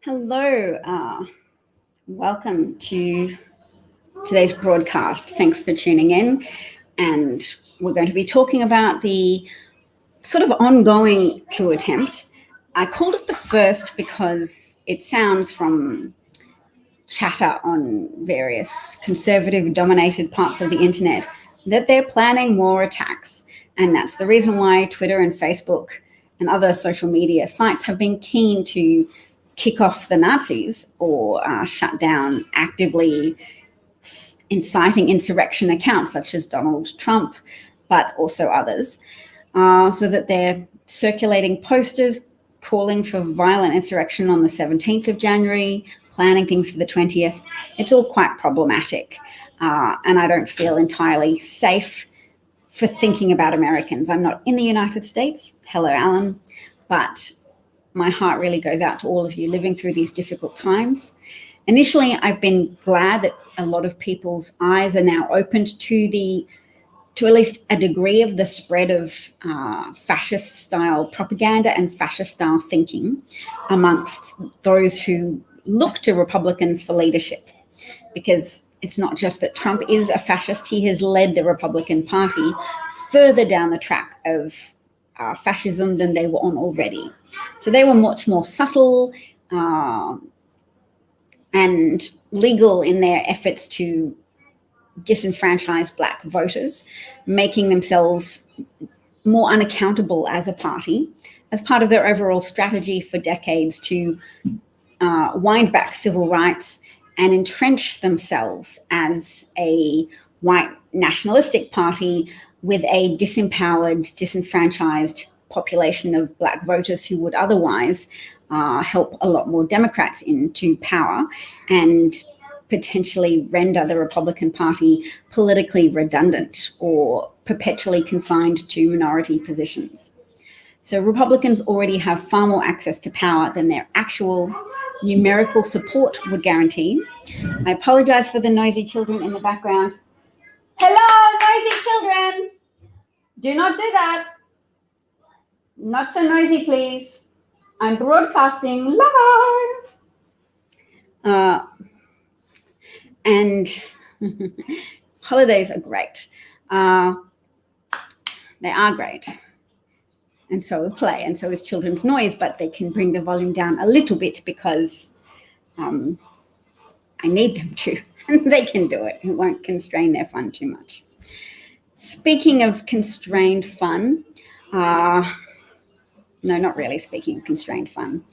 Hello, welcome to today's broadcast. Thanks for tuning in. And we're going to be talking about the sort of ongoing coup attempt. I called it the first because it sounds from chatter on various conservative-dominated parts of the internet that they're planning more attacks. And that's the reason why Twitter and Facebook and other social media sites have been keen to kick off the Nazis or shut down actively inciting insurrection accounts such as Donald Trump, but also others, so that they're circulating posters calling for violent insurrection on the 17th of January, planning things for the 20th. It's all quite problematic, and I don't feel entirely safe for thinking about Americans. I'm not in the United States. Hello, Alan. But my heart really goes out to all of you living through these difficult times. Initially, I've been glad that a lot of people's eyes are now opened to at least a degree of the spread of fascist-style propaganda and fascist-style thinking amongst those who look to Republicans for leadership. Because it's not just that Trump is a fascist, he has led the Republican Party further down the track of fascism than they were on already. So they were much more subtle and legal in their efforts to disenfranchise Black voters, making themselves more unaccountable as a party, as part of their overall strategy for decades to wind back civil rights and entrench themselves as a white nationalistic party with a disempowered, disenfranchised population of Black voters who would otherwise help a lot more Democrats into power and potentially render the Republican Party politically redundant or perpetually consigned to minority positions. So Republicans already have far more access to power than their actual numerical support would guarantee. I apologize for the noisy children in the background. Hello, noisy children. Do not do that. Not so noisy, please. I'm broadcasting live. And holidays are great. They are great. And so is play, and so is children's noise, but they can bring the volume down a little bit because I need them to. They can do it. It won't constrain their fun too much. Speaking of constrained fun, no, not really speaking of constrained fun,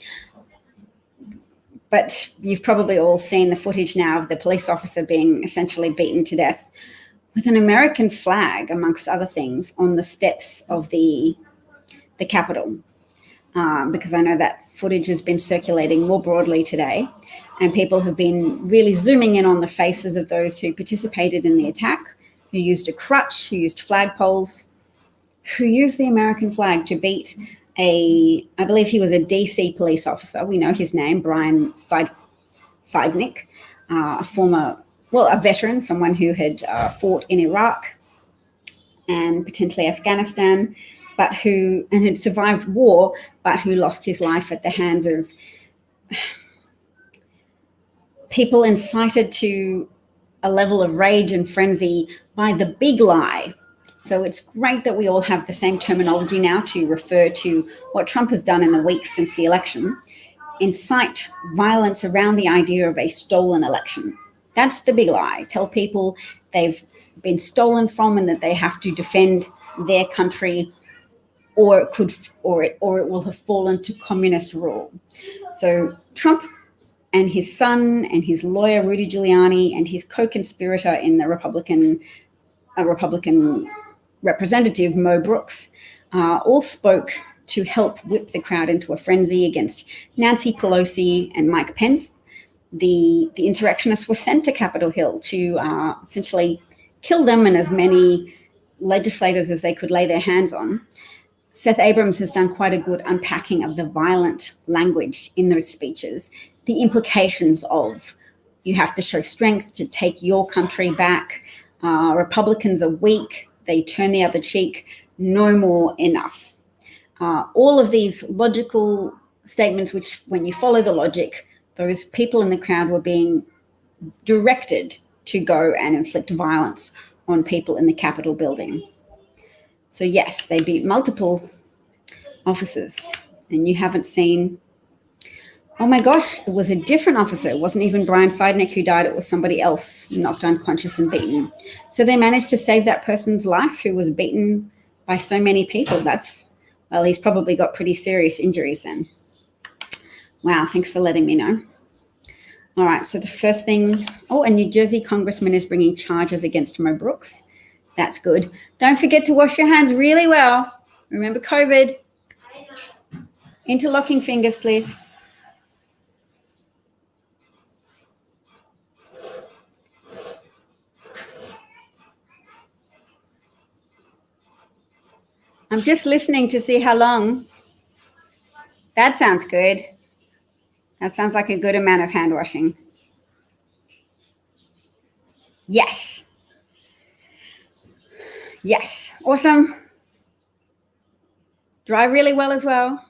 but you've probably all seen the footage now of the police officer being essentially beaten to death with an American flag, amongst other things, on the steps of the Capitol, because I know that footage has been circulating more broadly today, and people have been really zooming in on the faces of those who participated in the attack, who used a crutch, who used flagpoles, who used the American flag to beat I believe he was a DC police officer. We know his name, Brian Seidnick, a veteran, someone who had fought in Iraq and potentially Afghanistan, and had survived war, but who lost his life at the hands of people incited to a level of rage and frenzy by the big lie. So it's great that we all have the same terminology now to refer to what Trump has done in the weeks since the election: incite violence around the idea of a stolen election. That's the big lie. Tell people they've been stolen from and that they have to defend their country, or it will have fallen to communist rule. So Trump and his son and his lawyer Rudy Giuliani and his co-conspirator in the Republican representative Mo Brooks all spoke to help whip the crowd into a frenzy against Nancy Pelosi and Mike Pence. The insurrectionists were sent to Capitol Hill to essentially kill them and as many legislators as they could lay their hands on. Seth Abrams has done quite a good unpacking of the violent language in those speeches, the implications of you have to show strength to take your country back. Republicans are weak. They turn the other cheek. No more, enough. All of these logical statements, which when you follow the logic, those people in the crowd were being directed to go and inflict violence on people in the Capitol building. So yes, they beat multiple officers, and you haven't seen, oh my gosh, it was a different officer. It wasn't even Brian Seidnick who died. It was somebody else knocked unconscious and beaten. So they managed to save that person's life who was beaten by so many people. Well, he's probably got pretty serious injuries then. Wow, thanks for letting me know. All right, so the first thing, a New Jersey congressman is bringing charges against Mo Brooks. That's good. Don't forget to wash your hands really well. Remember COVID. Interlocking fingers, please. I'm just listening to see how long. That sounds good. That sounds like a good amount of hand washing. Yes. Yes. Awesome. Dry really well as well.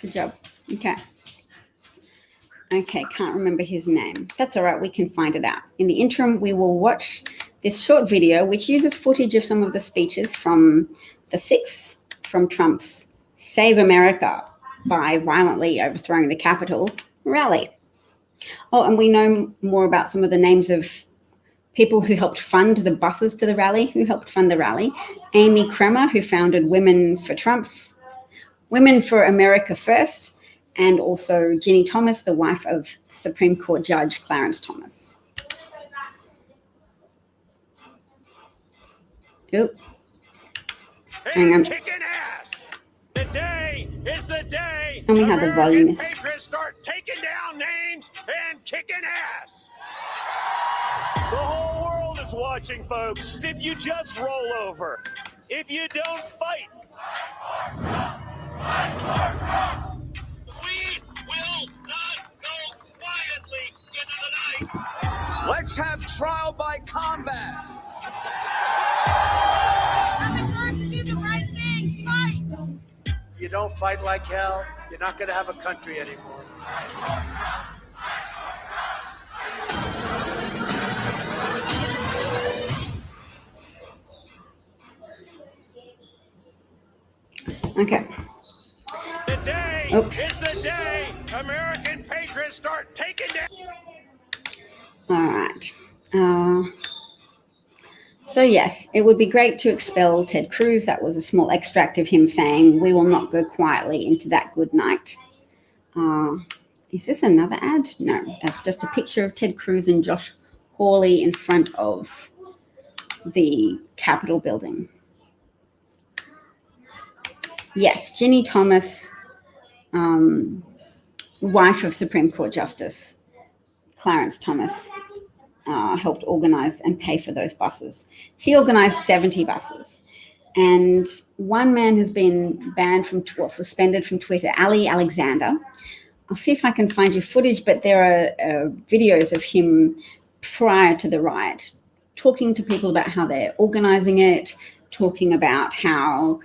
Good job. Okay, can't remember his name. That's all right, we can find it out. In the interim, we will watch this short video, which uses footage of some of the speeches from the 6th, from Trump's Save America by violently overthrowing the Capitol rally. Oh, and we know more about some of the names of people who helped fund the buses to the rally, who helped fund the rally. Amy Kremer, who founded Women for Trump, Women for America First, and also Ginny Thomas, the wife of Supreme Court Judge Clarence Thomas. Oh, hang on. Kicking ass. Today is the day Tell me how the volume is. Patriots start taking down names and kicking ass. The whole world is watching, folks. If you just roll over, if you don't fight, we will not go quietly into the night. Let's have trial by combat. To do the right thing, fight. If you don't fight like hell, you're not going to have a country anymore. Okay. Today is the day American patriots start taking down. All right. So yes, it would be great to expel Ted Cruz. That was a small extract of him saying, "We will not go quietly into that good night." Is this another ad? No, that's just a picture of Ted Cruz and Josh Hawley in front of the Capitol building. Yes, Ginny Thomas, wife of Supreme Court Justice Clarence Thomas, helped organize and pay for those buses. She organized 70 buses. And one man has been suspended from Twitter, Ali Alexander. I'll see if I can find you footage, but there are videos of him prior to the riot, talking to people about how they're organizing it, talking about how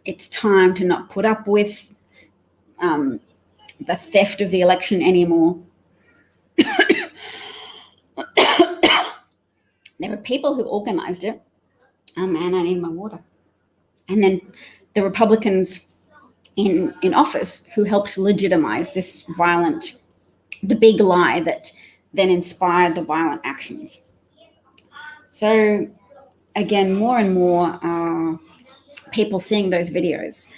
it's time to not put up with the theft of the election anymore. There were people who organized it. Oh man, I need my water. And then the Republicans in office who helped legitimize this the big lie that then inspired the violent actions. So again, more and more people seeing those videos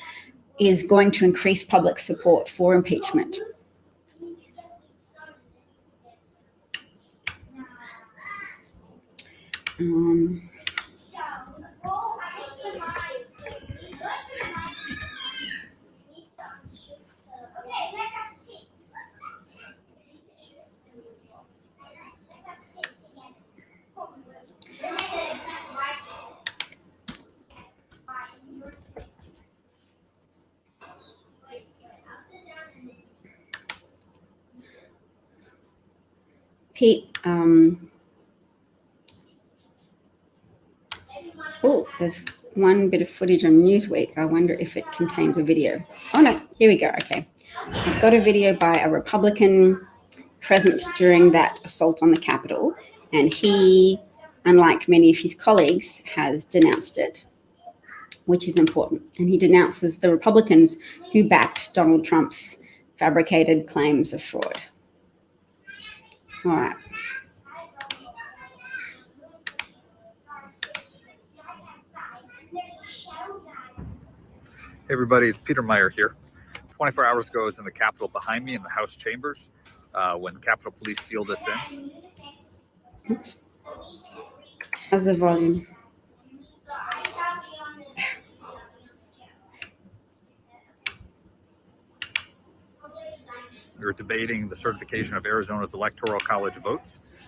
is going to increase public support for impeachment. Pete, there's one bit of footage on Newsweek. I wonder if it contains a video. Oh no, here we go. Okay. I've got a video by a Republican present during that assault on the Capitol, and he, unlike many of his colleagues, has denounced it, which is important. And he denounces the Republicans who backed Donald Trump's fabricated claims of fraud. All right. Hey everybody, it's Peter Meyer here. 24 hours ago, I was in the Capitol behind me in the House chambers when Capitol Police sealed us in. Oops. How's the volume? We were debating the certification of Arizona's Electoral College votes.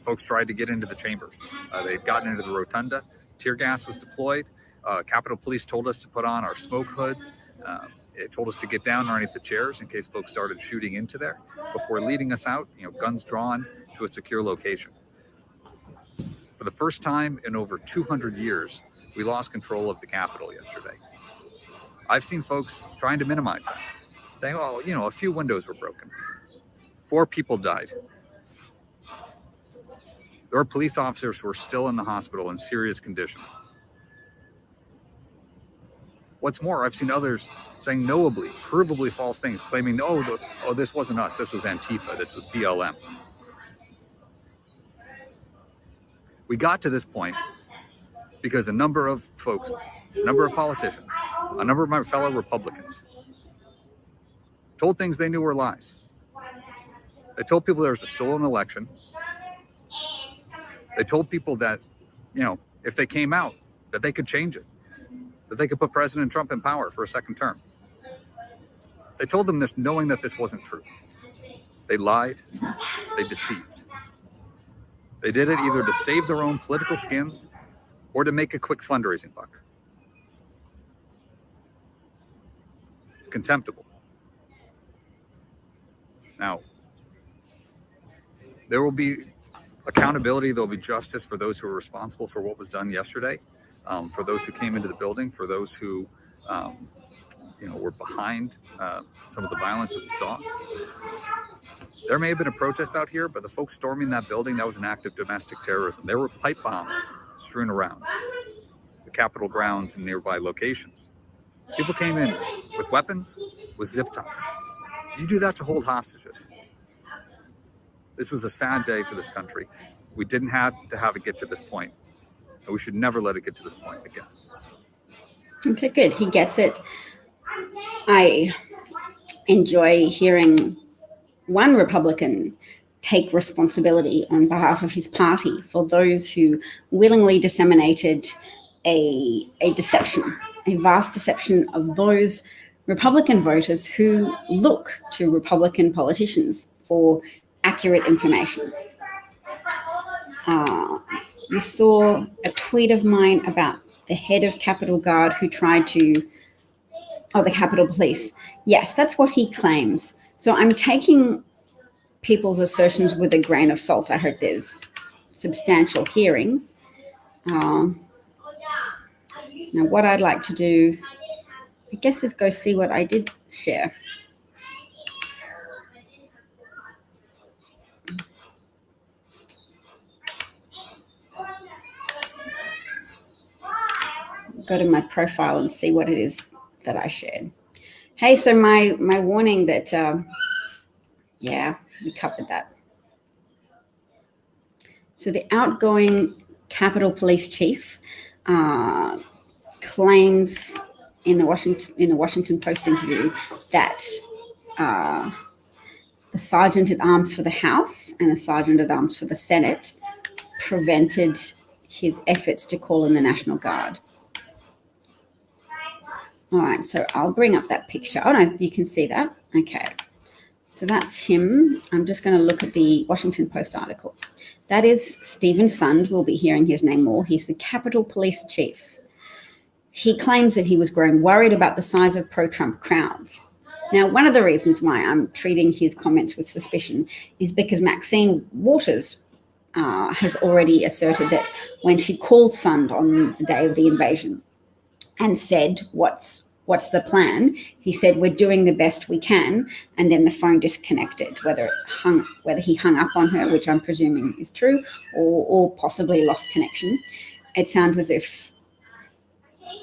Folks tried to get into the chambers. They'd gotten into the rotunda. Tear gas was deployed. Capitol Police told us to put on our smoke hoods. It told us to get down underneath the chairs in case folks started shooting into there before leading us out, guns drawn to a secure location. For the first time in over 200 years, we lost control of the Capitol yesterday. I've seen folks trying to minimize that, saying, oh, a few windows were broken. 4 people died. There are police officers who are still in the hospital in serious condition. What's more, I've seen others saying knowably, provably false things, claiming, this wasn't us, this was Antifa, this was BLM. We got to this point because a number of folks, a number of politicians, a number of my fellow Republicans told things they knew were lies. They told people there was a stolen election. They told people that, if they came out, that they could change it, that they could put President Trump in power for a second term. They told them this knowing that this wasn't true. They lied, they deceived. They did it either to save their own political skins or to make a quick fundraising buck. It's contemptible. Now, there will be accountability, there will be justice for those who are responsible for what was done yesterday. For those who came into the building, for those who, were behind some of the violence that we saw. There may have been a protest out here, but the folks storming that building, that was an act of domestic terrorism. There were pipe bombs strewn around the Capitol grounds and nearby locations. People came in with weapons, with zip ties. You do that to hold hostages. This was a sad day for this country. We didn't have to have it get to this point. And we should never let it get to this point again. Okay, good. He gets it. I enjoy hearing one Republican take responsibility on behalf of his party for those who willingly disseminated a deception, a vast deception of those Republican voters who look to Republican politicians for accurate information. You saw a tweet of mine about the head of Capitol Guard who tried to, the Capitol Police. Yes, that's what he claims. So I'm taking people's assertions with a grain of salt. I hope there's substantial hearings. Now, what I'd like to do, I guess, is go see what I did share. Go to my profile and see what it is that I shared. Hey, so my warning that, we covered that. So the outgoing Capitol Police Chief claims in the Washington Post interview that the Sergeant at Arms for the House and the Sergeant at Arms for the Senate prevented his efforts to call in the National Guard. All right, so I'll bring up that picture. Oh, no, you can see that. Okay, so that's him. I'm just going to look at the Washington Post article. That is Stephen Sund. We'll be hearing his name more. He's the Capitol Police Chief. He claims that he was growing worried about the size of pro-Trump crowds. Now, one of the reasons why I'm treating his comments with suspicion is because Maxine Waters has already asserted that when she called Sund on the day of the invasion and said, what's the plan? He said, we're doing the best we can. And then the phone disconnected, whether he hung up on her, which I'm presuming is true, or possibly lost connection. It sounds as if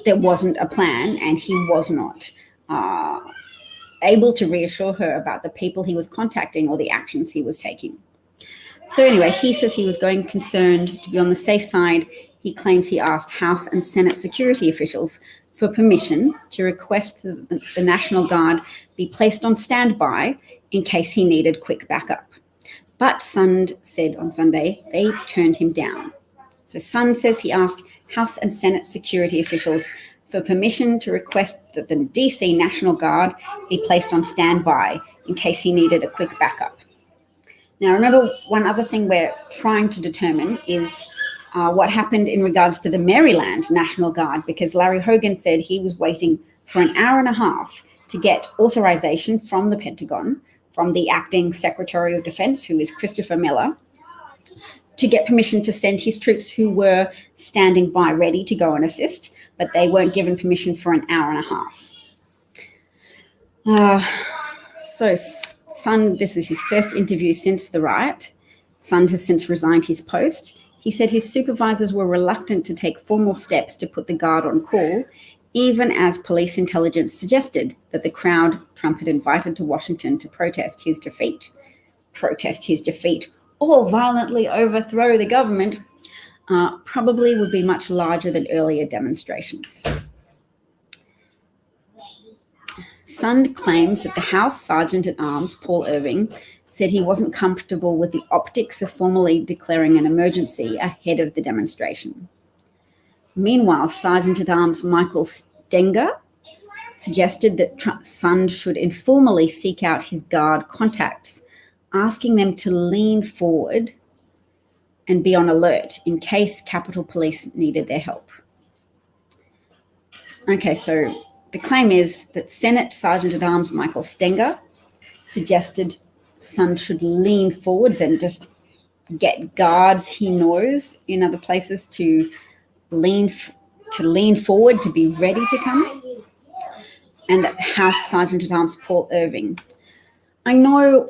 there wasn't a plan and he was not able to reassure her about the people he was contacting or the actions he was taking. So anyway, he says he was going concerned to be on the safe side. He claims he asked House and Senate security officials for permission to request that the National Guard be placed on standby in case he needed quick backup. But Sund said on Sunday they turned him down. So Sund says he asked House and Senate security officials for permission to request that the DC National Guard be placed on standby in case he needed a quick backup. Now, remember, one other thing we're trying to determine is what happened in regards to the Maryland National Guard, because Larry Hogan said he was waiting for an hour and a half to get authorization from the Pentagon, from the acting Secretary of Defense, who is Christopher Miller, to get permission to send his troops who were standing by ready to go and assist, but they weren't given permission for an hour and a half. So Sund, this is his first interview since the riot. Sund has since resigned his post. He said his supervisors were reluctant to take formal steps to put the guard on call, even as police intelligence suggested that the crowd Trump had invited to Washington to protest his defeat, or violently overthrow the government, probably would be much larger than earlier demonstrations. Sund claims that the House Sergeant at Arms, Paul Irving, said he wasn't comfortable with the optics of formally declaring an emergency ahead of the demonstration. Meanwhile, Sergeant at Arms Michael Stenger suggested that Sund should informally seek out his guard contacts, asking them to lean forward and be on alert in case Capitol Police needed their help. Okay, so the claim is that Senate Sergeant at Arms Michael Stenger suggested Sund should lean forwards and just get guards he knows in other places to lean forward to be ready to come, and that House Sergeant at Arms Paul Irving. I know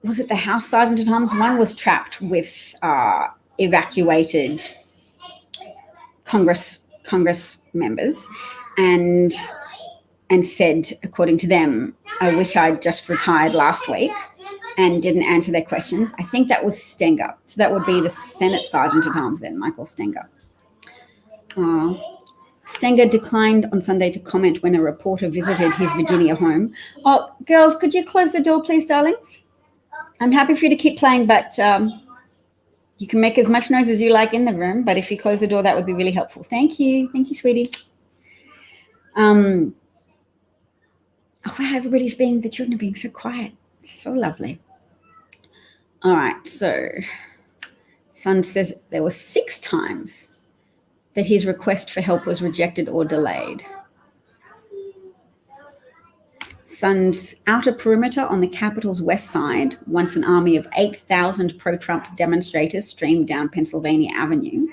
was it the House Sergeant at Arms? One was trapped with evacuated Congress members, and said, according to them, I wish I'd just retired last week, and didn't answer their questions. I think that was Stenger. So that would be the Senate Sergeant at Arms then, Michael Stenger. Stenger declined on Sunday to comment when a reporter visited his Virginia home. Oh, girls, could you close the door, please, darlings? I'm happy for you to keep playing, but you can make as much noise as you like in the room, but if you close the door, that would be really helpful. Thank you. Thank you, sweetie. Oh, wow, the children are being so quiet. So lovely. All right, so Sund says there were 6 times that his request for help was rejected or delayed. Sund's outer perimeter on the Capitol's west side, once an army of 8,000 pro-Trump demonstrators streamed down Pennsylvania Avenue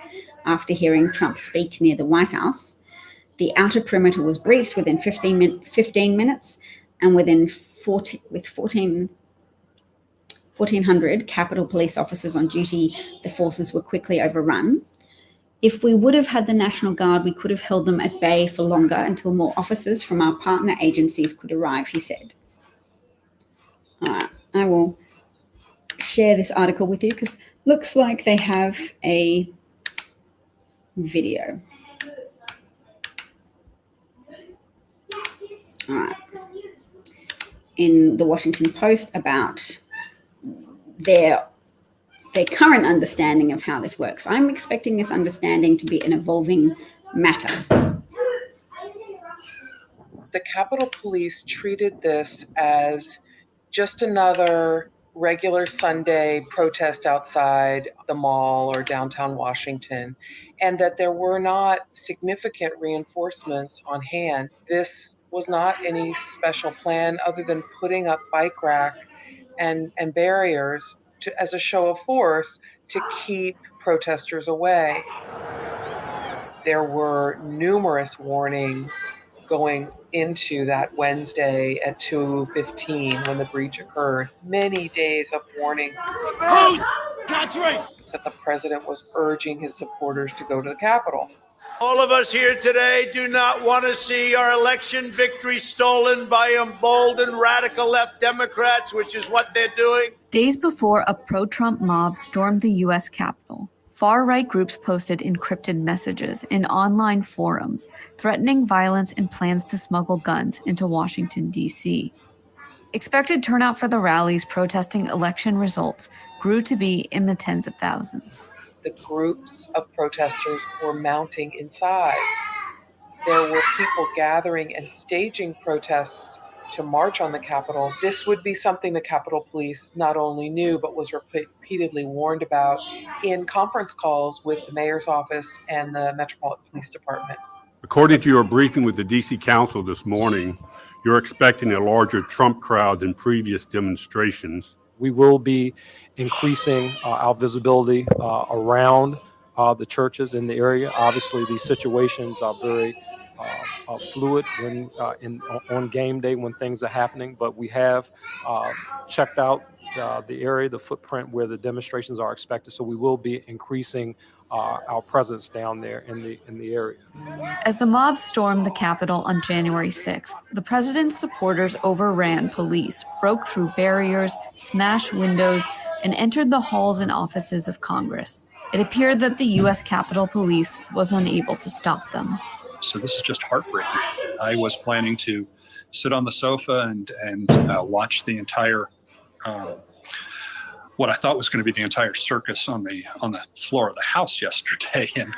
after hearing Trump speak near the White House. The outer perimeter was breached within 15 minutes, and with 1,400 Capitol Police officers on duty, the forces were quickly overrun. If we would have had the National Guard, we could have held them at bay for longer until more officers from our partner agencies could arrive, he said. All right, I will share this article with you because it looks like they have a video. All right. In the Washington Post about their current understanding of how this works. I'm expecting this understanding to be an evolving matter. The Capitol Police treated this as just another regular Sunday protest outside the mall or downtown Washington, and that there were not significant reinforcements on hand. This was not any special plan other than putting up bike rack and barriers as a show of force to keep protesters away. There were numerous warnings going into that Wednesday at 2:15 when the breach occurred. Many days of warnings Who's country? that the president was urging his supporters to go to the Capitol. All of us here today do not want to see our election victory stolen by emboldened radical left Democrats, which is what they're doing. Days before a pro-Trump mob stormed the U.S. Capitol, far-right groups posted encrypted messages in online forums threatening violence and plans to smuggle guns into Washington, D.C. Expected turnout for the rallies protesting election results grew to be in the tens of thousands. The groups of protesters were mounting in size. There were people gathering and staging protests to march on the Capitol. This would be something the Capitol Police not only knew, but was repeatedly warned about in conference calls with the mayor's office and the Metropolitan Police Department. According to your briefing with the D.C. Council this morning, you're expecting a larger Trump crowd than previous demonstrations. We will be increasing our visibility around the churches in the area. Obviously, these situations are very fluid when on game day when things are happening, but we have checked out the area, the footprint where the demonstrations are expected. So we will be increasing our presence down there in the area. As the mob stormed the Capitol on January 6th, the president's supporters overran police, broke through barriers, smashed windows, and entered the halls and offices of Congress. It appeared that the U.S. Capitol Police was unable to stop them. So this is just heartbreaking. I was planning to sit on the sofa and watch the entire what I thought was going to be the entire circus on the floor of the House yesterday, and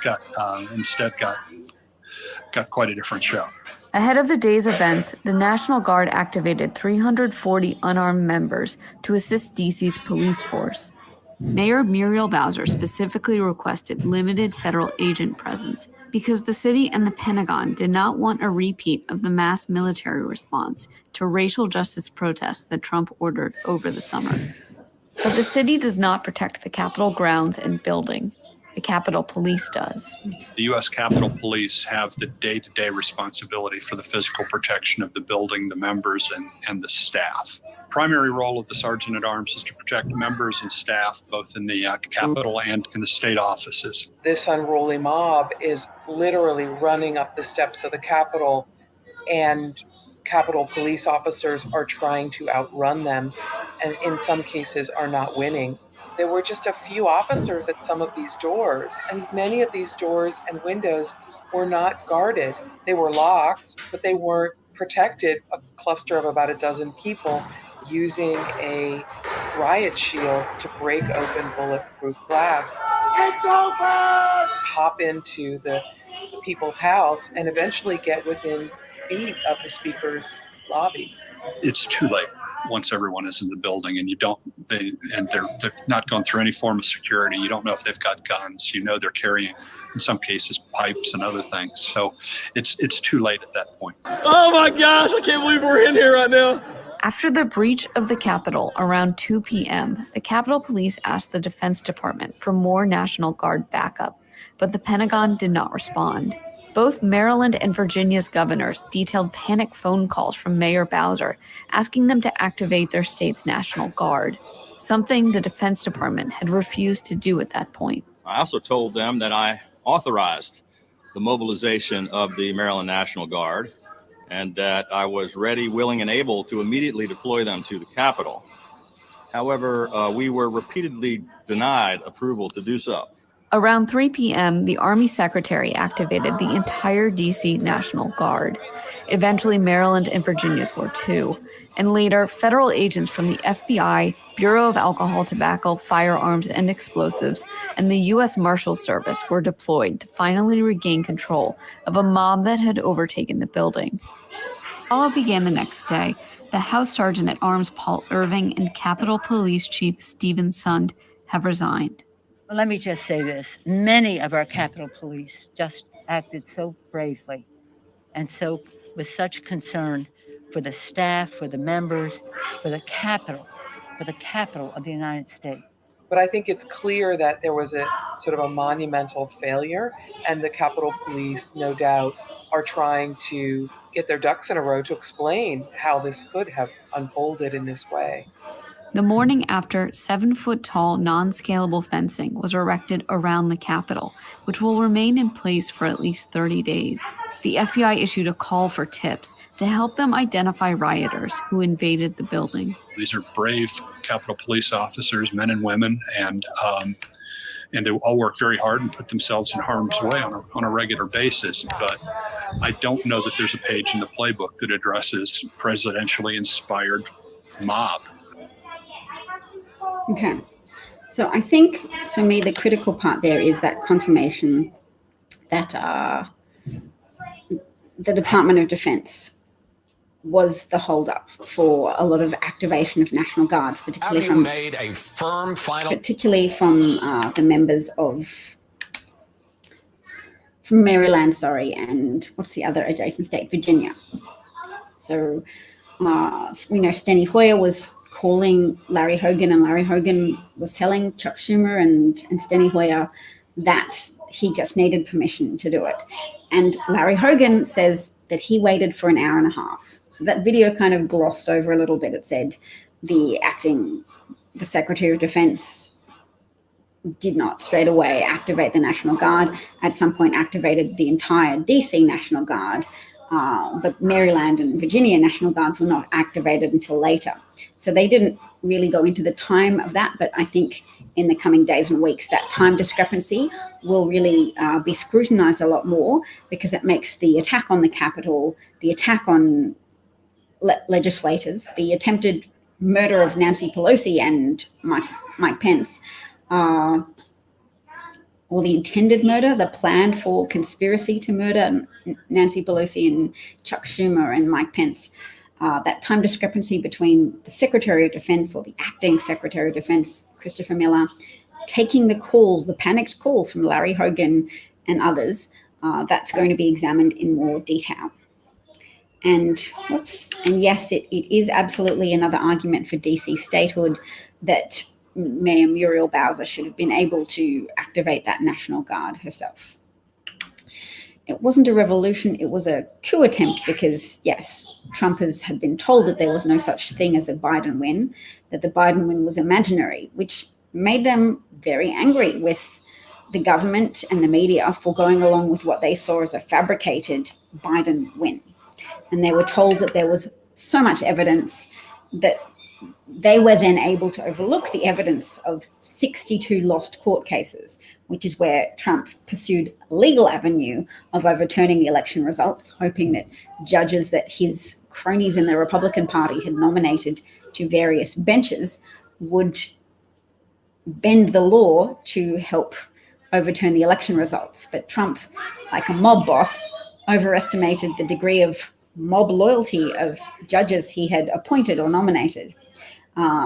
instead got quite a different show. Ahead of the day's events, the National Guard activated 340 unarmed members to assist DC's police force. Mayor Muriel Bowser specifically requested limited federal agent presence because the city and the Pentagon did not want a repeat of the mass military response to racial justice protests that Trump ordered over the summer. But the city does not protect the Capitol grounds and building. The Capitol Police does. The U.S. Capitol Police have the day-to-day responsibility for the physical protection of the building, the members, and the staff. Primary role of the Sergeant at Arms is to protect members and staff, both in the Capitol and in the state offices. This unruly mob is literally running up the steps of the Capitol, and Capitol Police officers are trying to outrun them, and in some cases are not winning. There were just a few officers at some of these doors, and many of these doors and windows were not guarded. They were locked, but they weren't protected. A cluster of about a dozen people using a riot shield to break open bulletproof glass. It's over! Hop into the people's house and eventually get within feet of the speaker's lobby. It's too late once everyone is in the building, and they're not going through any form of security. You don't know if they've got guns. You know they're carrying, in some cases, pipes and other things. So it's too late at that point. Oh my gosh, I can't believe we're in here right now. After the breach of the Capitol around 2 p.m., the Capitol Police asked the Defense Department for more National Guard backup, but the Pentagon did not respond. Both Maryland and Virginia's governors detailed panic phone calls from Mayor Bowser, asking them to activate their state's National Guard, something the Defense Department had refused to do at that point. I also told them that I authorized the mobilization of the Maryland National Guard and that I was ready, willing, and able to immediately deploy them to the Capitol. However, we were repeatedly denied approval to do so. Around 3 p.m., the Army Secretary activated the entire D.C. National Guard. Eventually, Maryland and Virginia's were too. And later, federal agents from the FBI, Bureau of Alcohol, Tobacco, Firearms, and Explosives, and the U.S. Marshals Service were deployed to finally regain control of a mob that had overtaken the building. All began the next day. The House Sergeant at Arms Paul Irving and Capitol Police Chief Stephen Sund have resigned. Well, let me just say this. Many of our Capitol Police just acted so bravely and so with such concern for the staff, for the members, for the Capitol of the United States. But I think it's clear that there was a sort of a monumental failure, and the Capitol Police, no doubt, are trying to get their ducks in a row to explain how this could have unfolded in this way. The morning after, 7-foot-tall, non-scalable fencing was erected around the Capitol, which will remain in place for at least 30 days. The FBI issued a call for tips to help them identify rioters who invaded the building. These are brave Capitol Police officers, men and women, and they all work very hard and put themselves in harm's way on a regular basis. But I don't know that there's a page in the playbook that addresses presidentially inspired mob. Okay. So I think for me, the critical part there is that confirmation that the Department of Defense was the holdup for a lot of activation of National Guards, particularly from the members from Maryland, and what's the other adjacent state, Virginia. So we know Steny Hoyer was calling Larry Hogan, and Larry Hogan was telling Chuck Schumer and Steny Hoyer that he just needed permission to do it. And Larry Hogan says that he waited for an hour and a half. So that video kind of glossed over a little bit. It said the Secretary of Defense did not straight away activate the National Guard. At some point activated the entire DC National Guard, but Maryland and Virginia National Guards were not activated until later. So they didn't really go into the time of that, but I think in the coming days and weeks, that time discrepancy will really be scrutinized a lot more, because it makes the attack on the Capitol, the attack on legislators, the attempted murder of Nancy Pelosi and Mike Pence, or the intended murder, the planned for conspiracy to murder Nancy Pelosi and Chuck Schumer and Mike Pence. That time discrepancy between the Secretary of Defense, or the acting Secretary of Defense, Christopher Miller, taking the calls, the panicked calls from Larry Hogan and others, that's going to be examined in more detail. And yes, it is absolutely another argument for DC statehood that Mayor Muriel Bowser should have been able to activate that National Guard herself. It wasn't a revolution, it was a coup attempt, because, yes, Trumpers had been told that there was no such thing as a Biden win, that the Biden win was imaginary, which made them very angry with the government and the media for going along with what they saw as a fabricated Biden win. And they were told that there was so much evidence that they were then able to overlook the evidence of 62 lost court cases, which is where Trump pursued a legal avenue of overturning the election results, hoping that judges that his cronies in the Republican Party had nominated to various benches would bend the law to help overturn the election results. But Trump, like a mob boss, overestimated the degree of mob loyalty of judges he had appointed or nominated.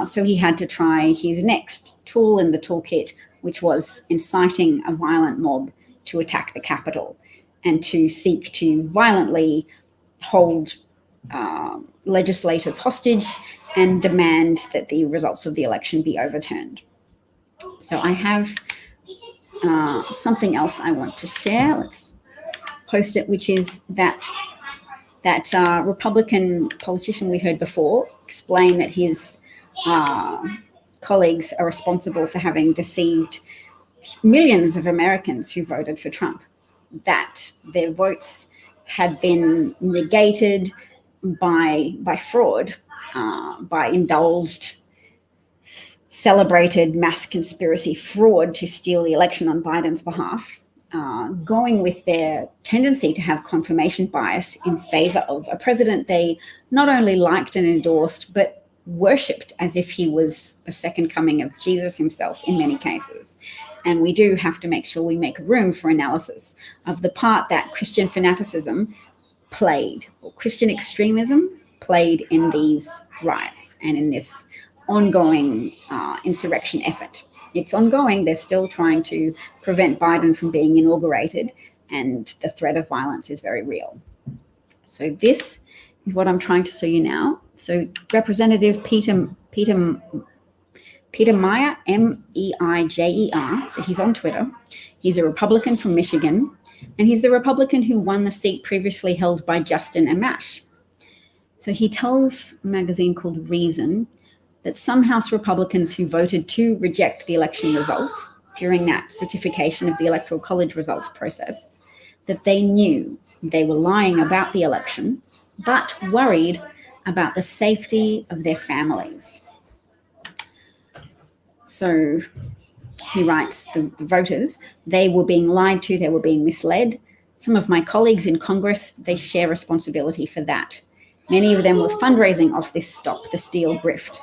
So he had to try his next tool in the toolkit, which was inciting a violent mob to attack the Capitol and to seek to violently hold legislators hostage and demand that the results of the election be overturned. So I have something else I want to share. Let's post it, which is that Republican politician we heard before explain that his colleagues are responsible for having deceived millions of Americans who voted for Trump, that their votes had been negated by fraud, by indulged, celebrated mass conspiracy fraud to steal the election on Biden's behalf, going with their tendency to have confirmation bias in favor of a president they not only liked and endorsed, but worshipped as if he was the second coming of Jesus himself in many cases. And we do have to make sure we make room for analysis of the part that Christian fanaticism played, or Christian extremism played in these riots and in this ongoing insurrection effort. It's ongoing. They're still trying to prevent Biden from being inaugurated, and the threat of violence is very real. So this is what I'm trying to show you now. So Representative Peter Peter Meijer, Meijer, so he's on Twitter. He's a Republican from Michigan, and he's the Republican who won the seat previously held by Justin Amash. So he tells a magazine called Reason that some House Republicans who voted to reject the election results during that certification of the Electoral College results process, that they knew they were lying about the election, but worried about the safety of their families. So he writes, the voters, they were being lied to, they were being misled. Some of my colleagues in Congress, they share responsibility for that. Many of them were fundraising off this Stop the Steal grift.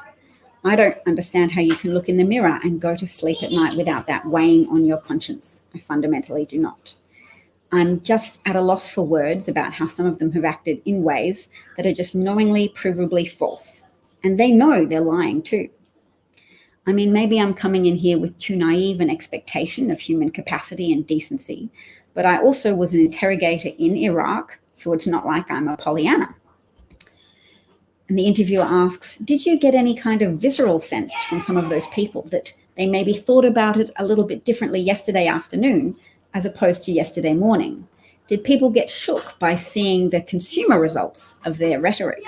I don't understand how you can look in the mirror and go to sleep at night without that weighing on your conscience. I fundamentally do not. I'm just at a loss for words about how some of them have acted in ways that are just knowingly, provably false. And they know they're lying too. I mean, maybe I'm coming in here with too naive an expectation of human capacity and decency, but I also was an interrogator in Iraq, so it's not like I'm a Pollyanna. And the interviewer asks, did you get any kind of visceral sense from some of those people that they maybe thought about it a little bit differently yesterday afternoon as opposed to yesterday morning? Did people get shook by seeing the consumer results of their rhetoric?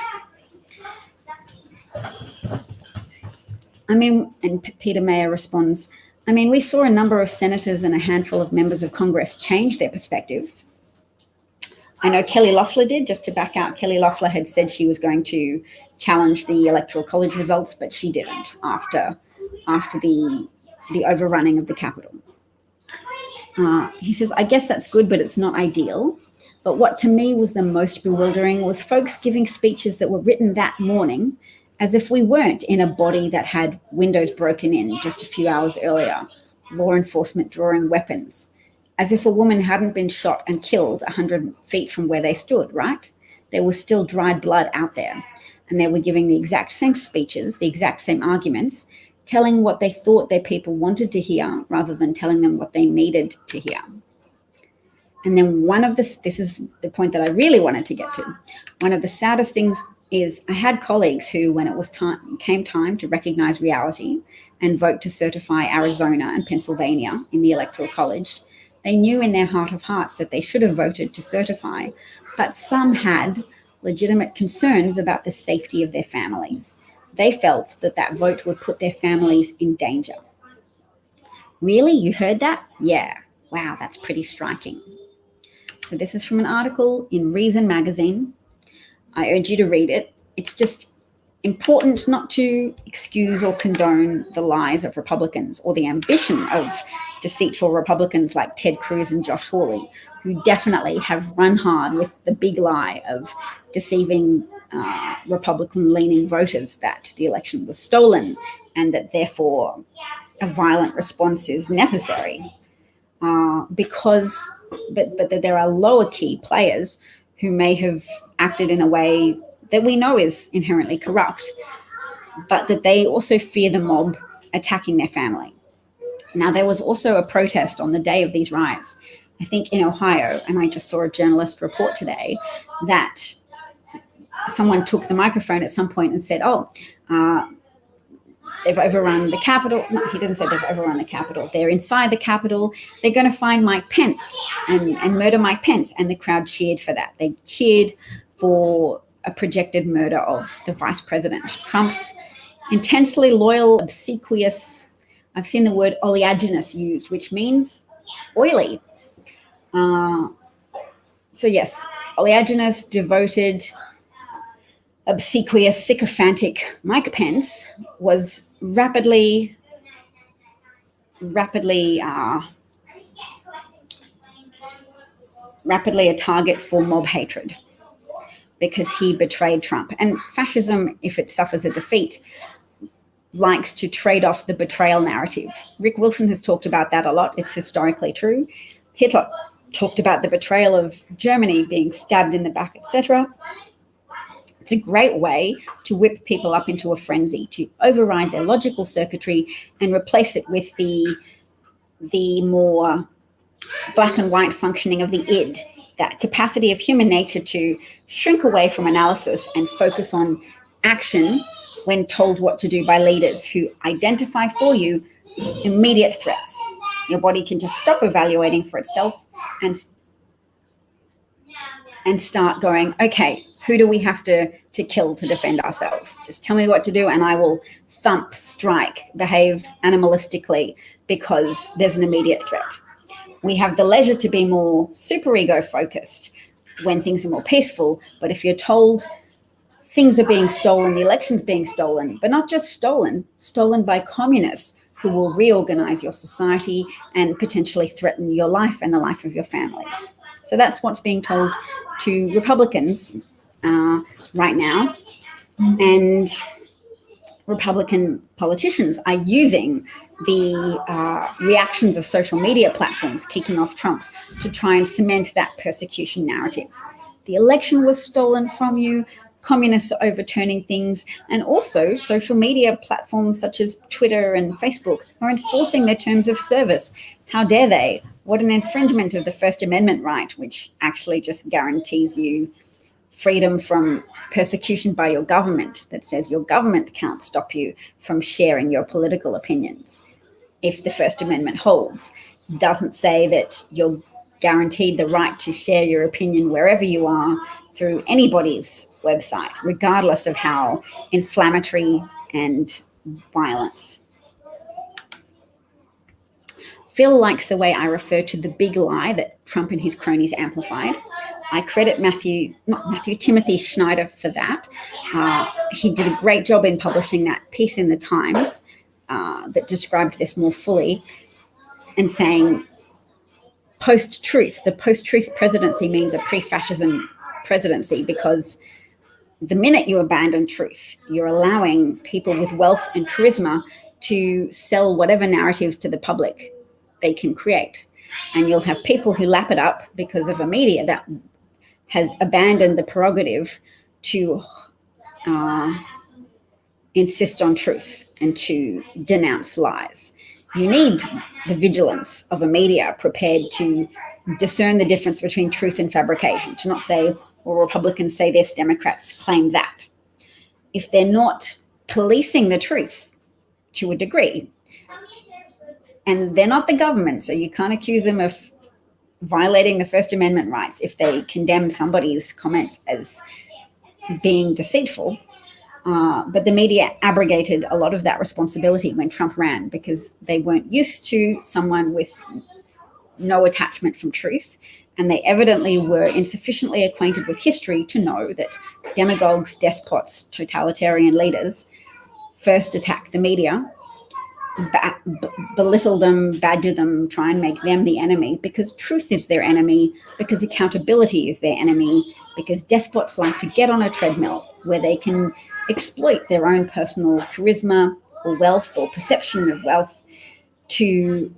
I mean, and Peter Meijer responds, I mean, we saw a number of senators and a handful of members of Congress change their perspectives. I know Kelly Loeffler did, just to back out. Kelly Loeffler had said she was going to challenge the Electoral College results, but she didn't after the overrunning of the Capitol. He says, I guess that's good, but it's not ideal. But what to me was the most bewildering was folks giving speeches that were written that morning as if we weren't in a body that had windows broken in just a few hours earlier, law enforcement drawing weapons, as if a woman hadn't been shot and killed 100 feet from where they stood, right? There was still dried blood out there, and they were giving the exact same speeches, the exact same arguments, telling what they thought their people wanted to hear rather than telling them what they needed to hear. And then this is the point that I really wanted to get to. One of the saddest things is I had colleagues who, when it was came time to recognize reality and vote to certify Arizona and Pennsylvania in the Electoral College, they knew in their heart of hearts that they should have voted to certify, but some had legitimate concerns about the safety of their families. They felt that that vote would put their families in danger. Really? You heard that? Yeah. Wow, that's pretty striking. So this is from an article in Reason magazine. I urge you to read it. It's just important not to excuse or condone the lies of Republicans or the ambition of deceitful Republicans like Ted Cruz and Josh Hawley, who definitely have run hard with the big lie of deceiving Republican-leaning voters that the election was stolen and that therefore a violent response is necessary. But that there are lower key players who may have acted in a way that we know is inherently corrupt, but that they also fear the mob attacking their family. Now, there was also a protest on the day of these riots, I think in Ohio, and I just saw a journalist report today that someone took the microphone at some point and said, they've overrun the Capitol. No, he didn't say they've overrun the Capitol. They're inside the Capitol. They're going to find Mike Pence and murder Mike Pence. And the crowd cheered for that. They cheered for a projected murder of the vice president. Trump's intensely loyal, obsequious, I've seen the word oleaginous used, which means oily. So yes, oleaginous, devoted, obsequious, sycophantic Mike Pence was rapidly a target for mob hatred because he betrayed Trump. And fascism, if it suffers a defeat, likes to trade off the betrayal narrative. Rick Wilson has talked about that a lot. It's historically true. Hitler talked about the betrayal of Germany, being stabbed in the back, etc. It's a great way to whip people up into a frenzy, to override their logical circuitry and replace it with the more black and white functioning of the id, that capacity of human nature to shrink away from analysis and focus on action when told what to do by leaders who identify for you immediate threats. Your body can just stop evaluating for itself and start going, okay, who do we have to kill to defend ourselves? Just tell me what to do and I will thump, strike, behave animalistically because there's an immediate threat. We have the leisure to be more superego focused when things are more peaceful, but if you're told things are being stolen, the election's being stolen, but not just stolen by communists who will reorganize your society and potentially threaten your life and the life of your families. So that's what's being told to Republicans right now. And Republican politicians are using the reactions of social media platforms kicking off Trump to try and cement that persecution narrative. The election was stolen from you, communists are overturning things, and also social media platforms such as Twitter and Facebook are enforcing their terms of service. How dare they? What an infringement of the First Amendment right, which actually just guarantees you freedom from persecution by your government, that says your government can't stop you from sharing your political opinions. If the First Amendment holds, doesn't say that you're guaranteed the right to share your opinion wherever you are through anybody's website, regardless of how inflammatory and violence. Phil likes the way I refer to the big lie that Trump and his cronies amplified. I credit Timothy Schneider for that. He did a great job in publishing that piece in the Times that described this more fully and saying post-truth, the post-truth presidency means a pre-fascism presidency, because the minute you abandon truth, you're allowing people with wealth and charisma to sell whatever narratives to the public they can create. And you'll have people who lap it up because of a media that has abandoned the prerogative to insist on truth and to denounce lies. You need the vigilance of a media prepared to discern the difference between truth and fabrication, to not say, well, Republicans say this, Democrats claim that. If they're not policing the truth to a degree, and they're not the government, so you can't accuse them of violating the First Amendment rights if they condemn somebody's comments as being deceitful. But the media abrogated a lot of that responsibility when Trump ran, because they weren't used to someone with no attachment from truth. And they evidently were insufficiently acquainted with history to know that demagogues, despots, totalitarian leaders first attack the media, belittle them, badger them, try and make them the enemy, because truth is their enemy, because accountability is their enemy, because despots like to get on a treadmill where they can exploit their own personal charisma or wealth or perception of wealth to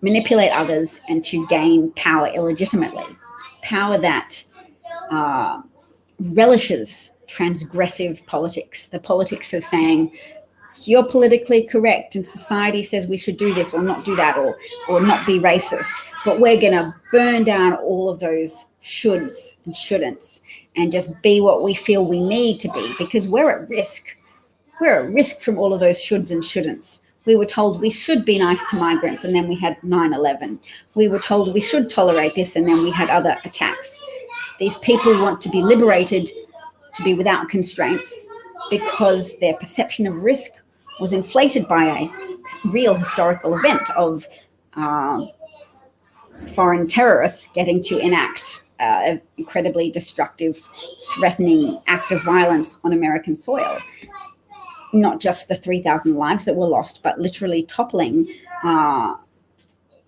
manipulate others and to gain power illegitimately. Power that relishes transgressive politics, the politics of saying, you're politically correct and society says we should do this or not do that or not be racist, but we're going to burn down all of those shoulds and shouldn'ts and just be what we feel we need to be, because we're at risk. We're at risk from all of those shoulds and shouldn'ts. We were told we should be nice to migrants, and then we had 9/11. We were told we should tolerate this, and then we had other attacks. These people want to be liberated, to be without constraints, because their perception of risk was inflated by a real historical event of foreign terrorists getting to enact an incredibly destructive, threatening act of violence on American soil. Not just the 3,000 lives that were lost, but literally toppling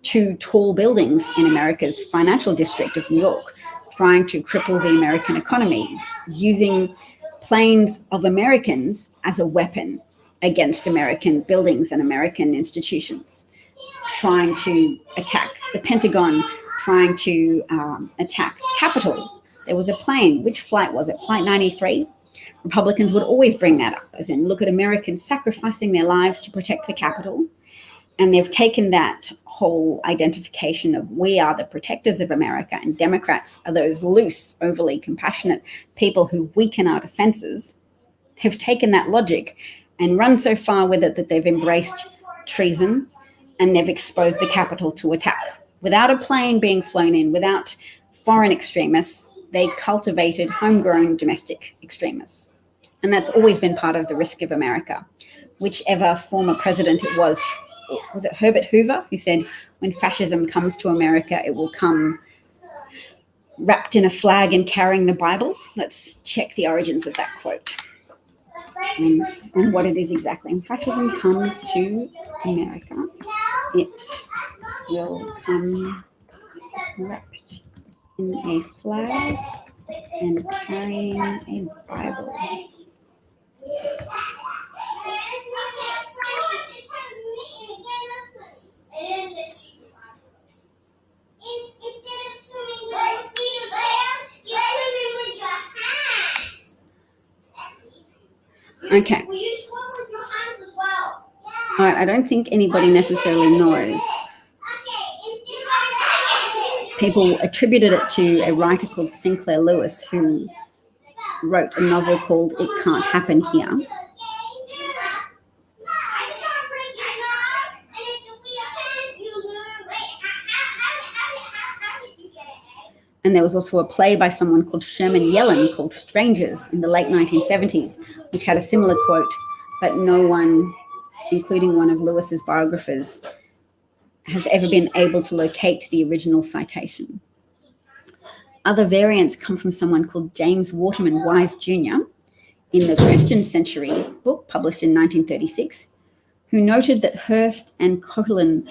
2 tall buildings in America's financial district of New York, trying to cripple the American economy, using planes of Americans as a weapon against American buildings and American institutions, trying to attack the Pentagon, trying to attack Capitol. There was a plane. Which flight was it? Flight 93? Republicans would always bring that up, as in, look at Americans sacrificing their lives to protect the Capitol. And they've taken that whole identification of we are the protectors of America and Democrats are those loose, overly compassionate people who weaken our defenses. They've taken that logic and run so far with it that they've embraced treason and they've exposed the Capitol to attack. Without a plane being flown in, without foreign extremists, they cultivated homegrown domestic extremists. And that's always been part of the risk of America. Whichever former president it was it Herbert Hoover, who said, when fascism comes to America, it will come wrapped in a flag and carrying the Bible? Let's check the origins of that quote and what it is exactly. When fascism comes to America, it will come wrapped in a flag and carrying a Bible. Okay. All right, I don't think anybody necessarily knows. People attributed it to a writer called Sinclair Lewis, who wrote a novel called It Can't Happen Here. And there was also a play by someone called Sherman Yellen called Strangers in the late 1970s, which had a similar quote, but no one, including one of Lewis's biographers, has ever been able to locate the original citation. Other variants come from someone called James Waterman Wise Jr. in the Christian Century book published in 1936, who noted that Hearst and Coughlin,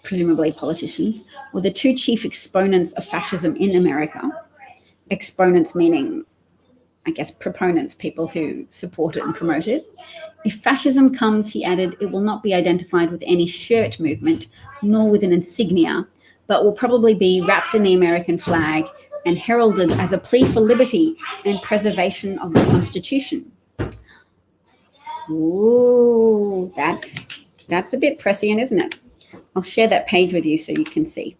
presumably politicians, were the two chief exponents of fascism in America. Exponents meaning, I guess, proponents, people who support it and promote it. If fascism comes, he added, it will not be identified with any shirt movement, nor with an insignia, but will probably be wrapped in the American flag and heralded as a plea for liberty and preservation of the Constitution. Ooh, that's a bit prescient, isn't it? I'll share that page with you so you can see.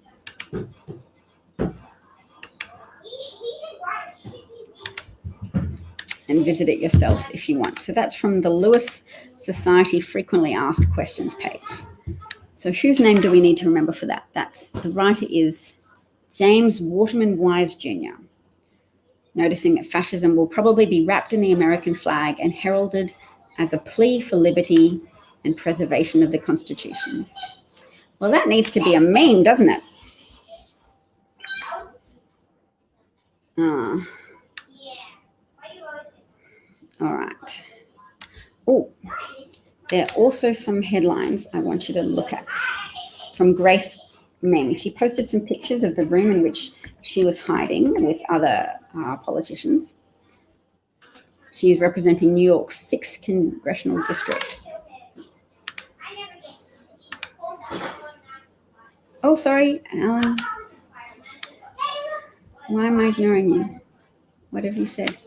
And visit it yourselves if you want. So that's from the Lewis Society Frequently Asked Questions page. So whose name do we need to remember for that? The writer is James Waterman Wise Jr., noticing that fascism will probably be wrapped in the American flag and heralded as a plea for liberty and preservation of the Constitution. Well, that needs to be a meme, doesn't it? All right. Oh, there are also some headlines I want you to look at from Grace Meng. She posted some pictures of the room in which she was hiding with other politicians. She is representing New York's 6th Congressional District. Oh, sorry, Alan. Why am I ignoring you? What have you said?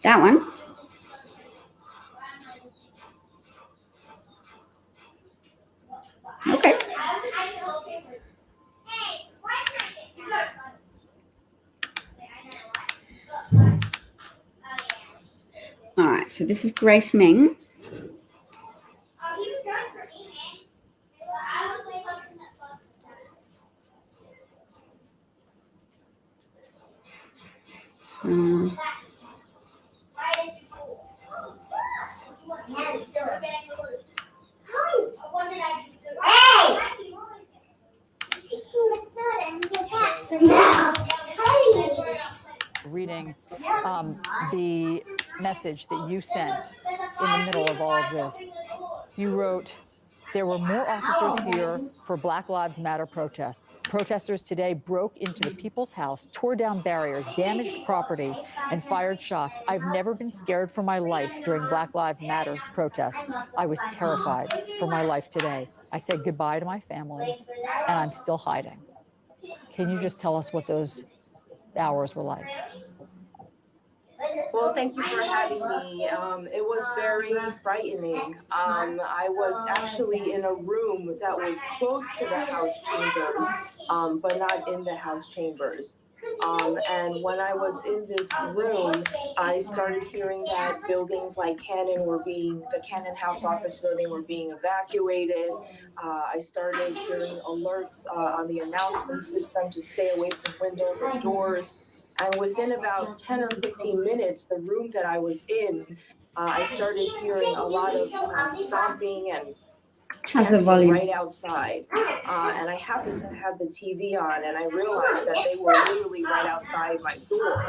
That one? Okay. All right, so this is Grace Meng. Reading the message that you sent in the middle of all of this. You wrote, there were more officers here for Black Lives Matter protests. Protesters today broke into the People's House, tore down barriers, damaged property, and fired shots. I've never been scared for my life during Black Lives Matter protests. I was terrified for my life today. I said goodbye to my family, and I'm still hiding. Can you just tell us what those hours were like? Well, thank you for having me. It was very frightening. I was actually in a room that was close to the House chambers, but not in the House chambers. And when I was in this room, I started hearing that buildings like the Cannon House office building were being evacuated. I started hearing alerts on the announcement system to stay away from windows and doors. And within about 10 or 15 minutes, the room that I was in, I started hearing a lot of stomping and chanting right outside. And I happened to have the TV on, and I realized that they were literally right outside my door.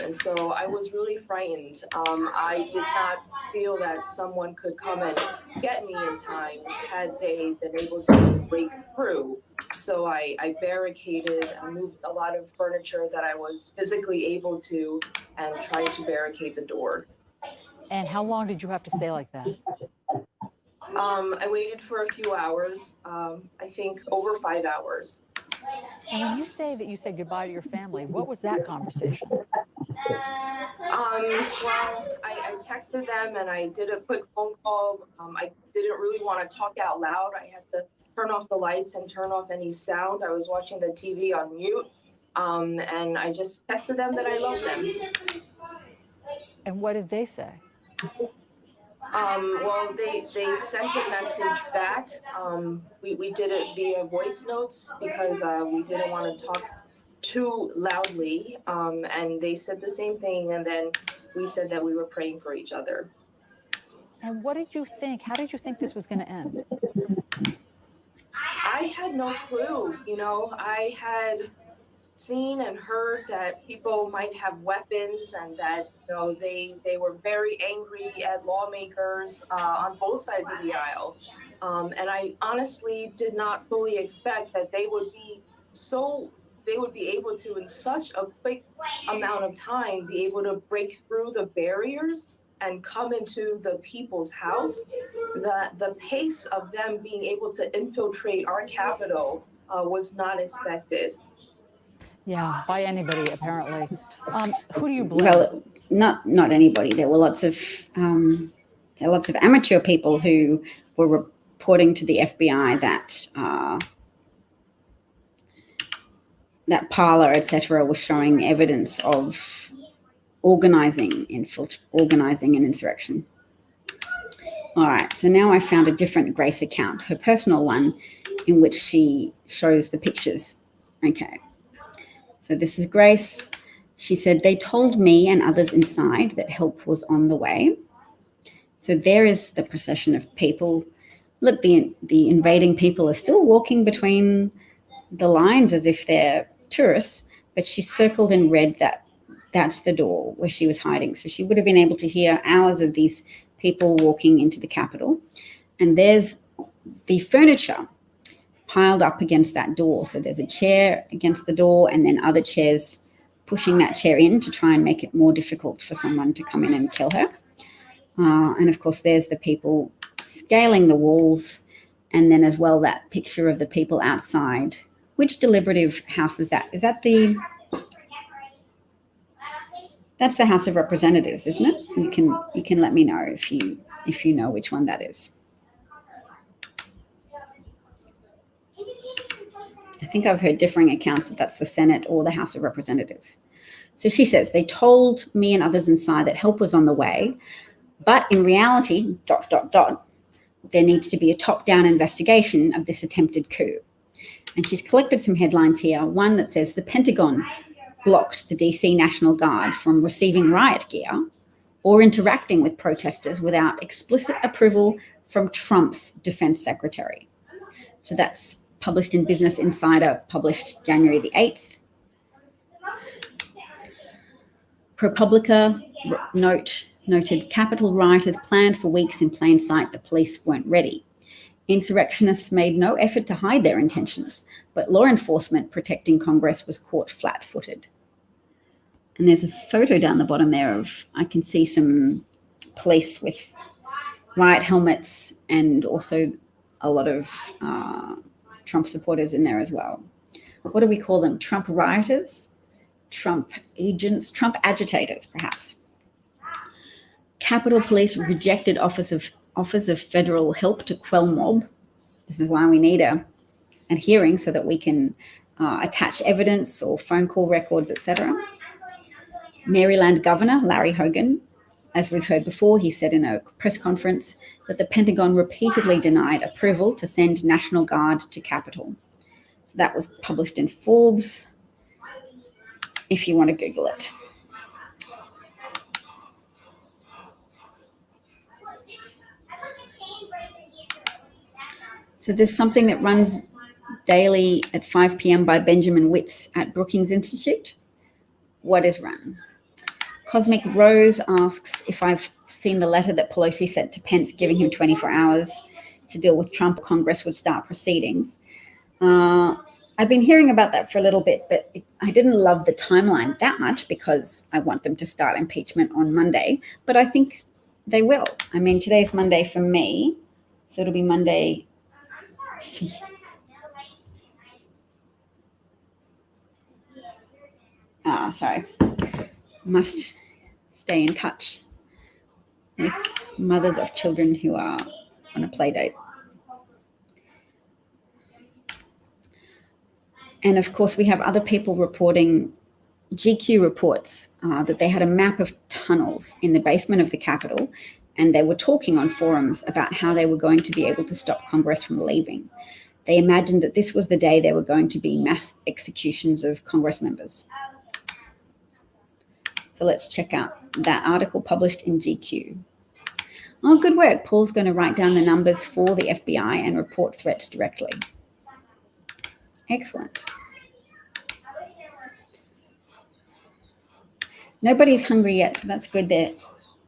And so I was really frightened. I did not feel that someone could come and get me in time had they been able to break through. So I barricaded and moved a lot of furniture that I was physically able to and tried to barricade the door. And how long did you have to stay like that? I waited for a few hours, I think over 5 hours. And when you say that you said goodbye to your family, what was that conversation? Well, I texted them and I did a quick phone call. I didn't really want to talk out loud. I had to turn off the lights and turn off any sound. I was watching the TV on mute. And I just texted them that I love them. And what did they say? Well, they sent a message back. We did it via voice notes because we didn't want to talk too loudly. And they said the same thing. And then we said that we were praying for each other. And what did you think? How did you think this was going to end? I had no clue. I had seen and heard that people might have weapons and that they were very angry at lawmakers on both sides of the aisle. And I honestly did not fully expect that they would be able to, in such a quick amount of time, be able to break through the barriers and come into the people's house. The pace of them being able to infiltrate our Capitol was not expected. Yeah, by anybody, apparently. Who do you blame? Well, not anybody. There were lots of amateur people who were reporting to the FBI that Parler, etc., was showing evidence of organizing an insurrection. All right, so now I found a different Grace account, her personal one, in which she shows the pictures. Okay. So this is Grace. She said, they told me and others inside that help was on the way. So there is the procession of people. Look, the invading people are still walking between the lines as if they're tourists, but she circled in red that's the door where she was hiding. So she would have been able to hear hours of these people walking into the Capitol. And there's the furniture piled up against that door. So there's a chair against the door and then other chairs pushing that chair in to try and make it more difficult for someone to come in and kill her. And of course, there's the people scaling the walls. And then as well, that picture of the people outside. Which deliberative house is that? Is that that's the House of Representatives, isn't it? You can let me know if you know which one that is. I think I've heard differing accounts that that's the Senate or the House of Representatives. So she says, they told me and others inside that help was on the way, but in reality, ... there needs to be a top-down investigation of this attempted coup. And she's collected some headlines here. One that says the Pentagon blocked the DC National Guard from receiving riot gear or interacting with protesters without explicit approval from Trump's defense secretary. So that's published in Business Insider, published January the 8th. ProPublica noted Capitol rioters planned for weeks in plain sight. The police weren't ready. Insurrectionists made no effort to hide their intentions, but law enforcement protecting Congress was caught flat-footed. And there's a photo down the bottom there of, I can see some police with riot helmets and also a lot of Trump supporters in there as well. What do we call them? Trump rioters? Trump agents? Trump agitators, perhaps. Capitol Police rejected offers of federal help to quell mob. This is why we need a hearing so that we can attach evidence or phone call records, etc. Maryland Governor Larry Hogan, as we've heard before, he said in a press conference that the Pentagon repeatedly denied approval to send National Guard to Capitol. So that was published in Forbes, if you want to Google it. So there's something that runs daily at 5 p.m. by Benjamin Witz at Brookings Institute. What is run? Cosmic Rose asks if I've seen the letter that Pelosi sent to Pence giving him 24 hours to deal with Trump. Congress would start proceedings. I've been hearing about that for a little bit, but I didn't love the timeline that much because I want them to start impeachment on Monday, but I think they will. I mean, today's Monday for me, so it'll be Monday. Sorry. Must stay in touch with mothers of children who are on a play date. And of course, we have other people reporting, GQ reports that they had a map of tunnels in the basement of the Capitol, and they were talking on forums about how they were going to be able to stop Congress from leaving. They imagined that this was the day there were going to be mass executions of Congress members. So let's check out that article published in GQ. Oh, good work. Paul's going to write down the numbers for the FBI and report threats directly. Excellent. Nobody's hungry yet, so that's good. They're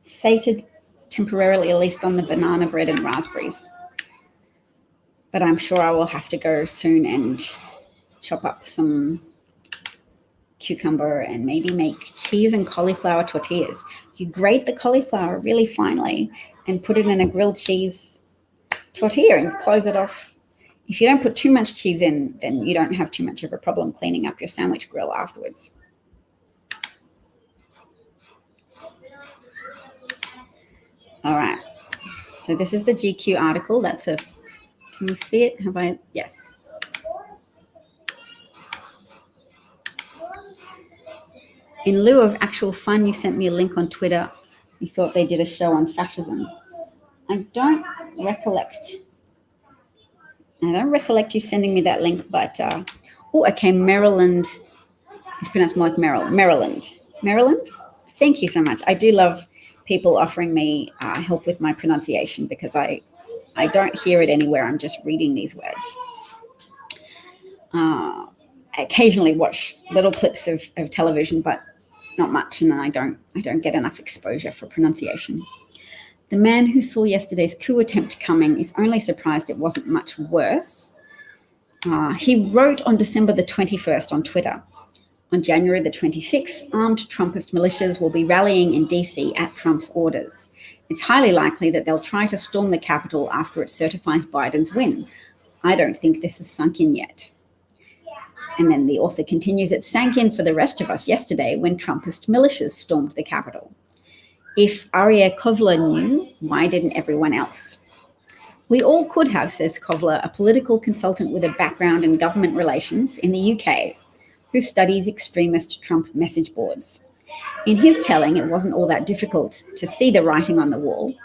sated temporarily, at least on the banana bread and raspberries. But I'm sure I will have to go soon and chop up some cucumber and maybe make cheese and cauliflower tortillas. You grate the cauliflower really finely and put it in a grilled cheese tortilla and close it off. If you don't put too much cheese in, then you don't have too much of a problem cleaning up your sandwich grill afterwards. All right. So this is the GQ article. Can you see it? Yes. In lieu of actual fun, you sent me a link on Twitter. You thought they did a show on fascism. I don't recollect you sending me that link, but, okay, Maryland. It's pronounced more like Maryland. Maryland? Thank you so much. I do love people offering me help with my pronunciation because I don't hear it anywhere. I'm just reading these words. I occasionally watch little clips of television, but not much, and then I don't get enough exposure for pronunciation. The man who saw yesterday's coup attempt coming is only surprised it wasn't much worse. He wrote on December the 21st on Twitter, on January the 26th, armed Trumpist militias will be rallying in DC at Trump's orders. It's highly likely that they'll try to storm the Capitol after it certifies Biden's win. I don't think this has sunk in yet. And then the author continues, it sank in for the rest of us yesterday when Trumpist militias stormed the Capitol. If Aryeh Kovler knew, why didn't everyone else? We all could have, says Kovler, a political consultant with a background in government relations in the UK, who studies extremist Trump message boards. In his telling, it wasn't all that difficult to see the writing on the wall.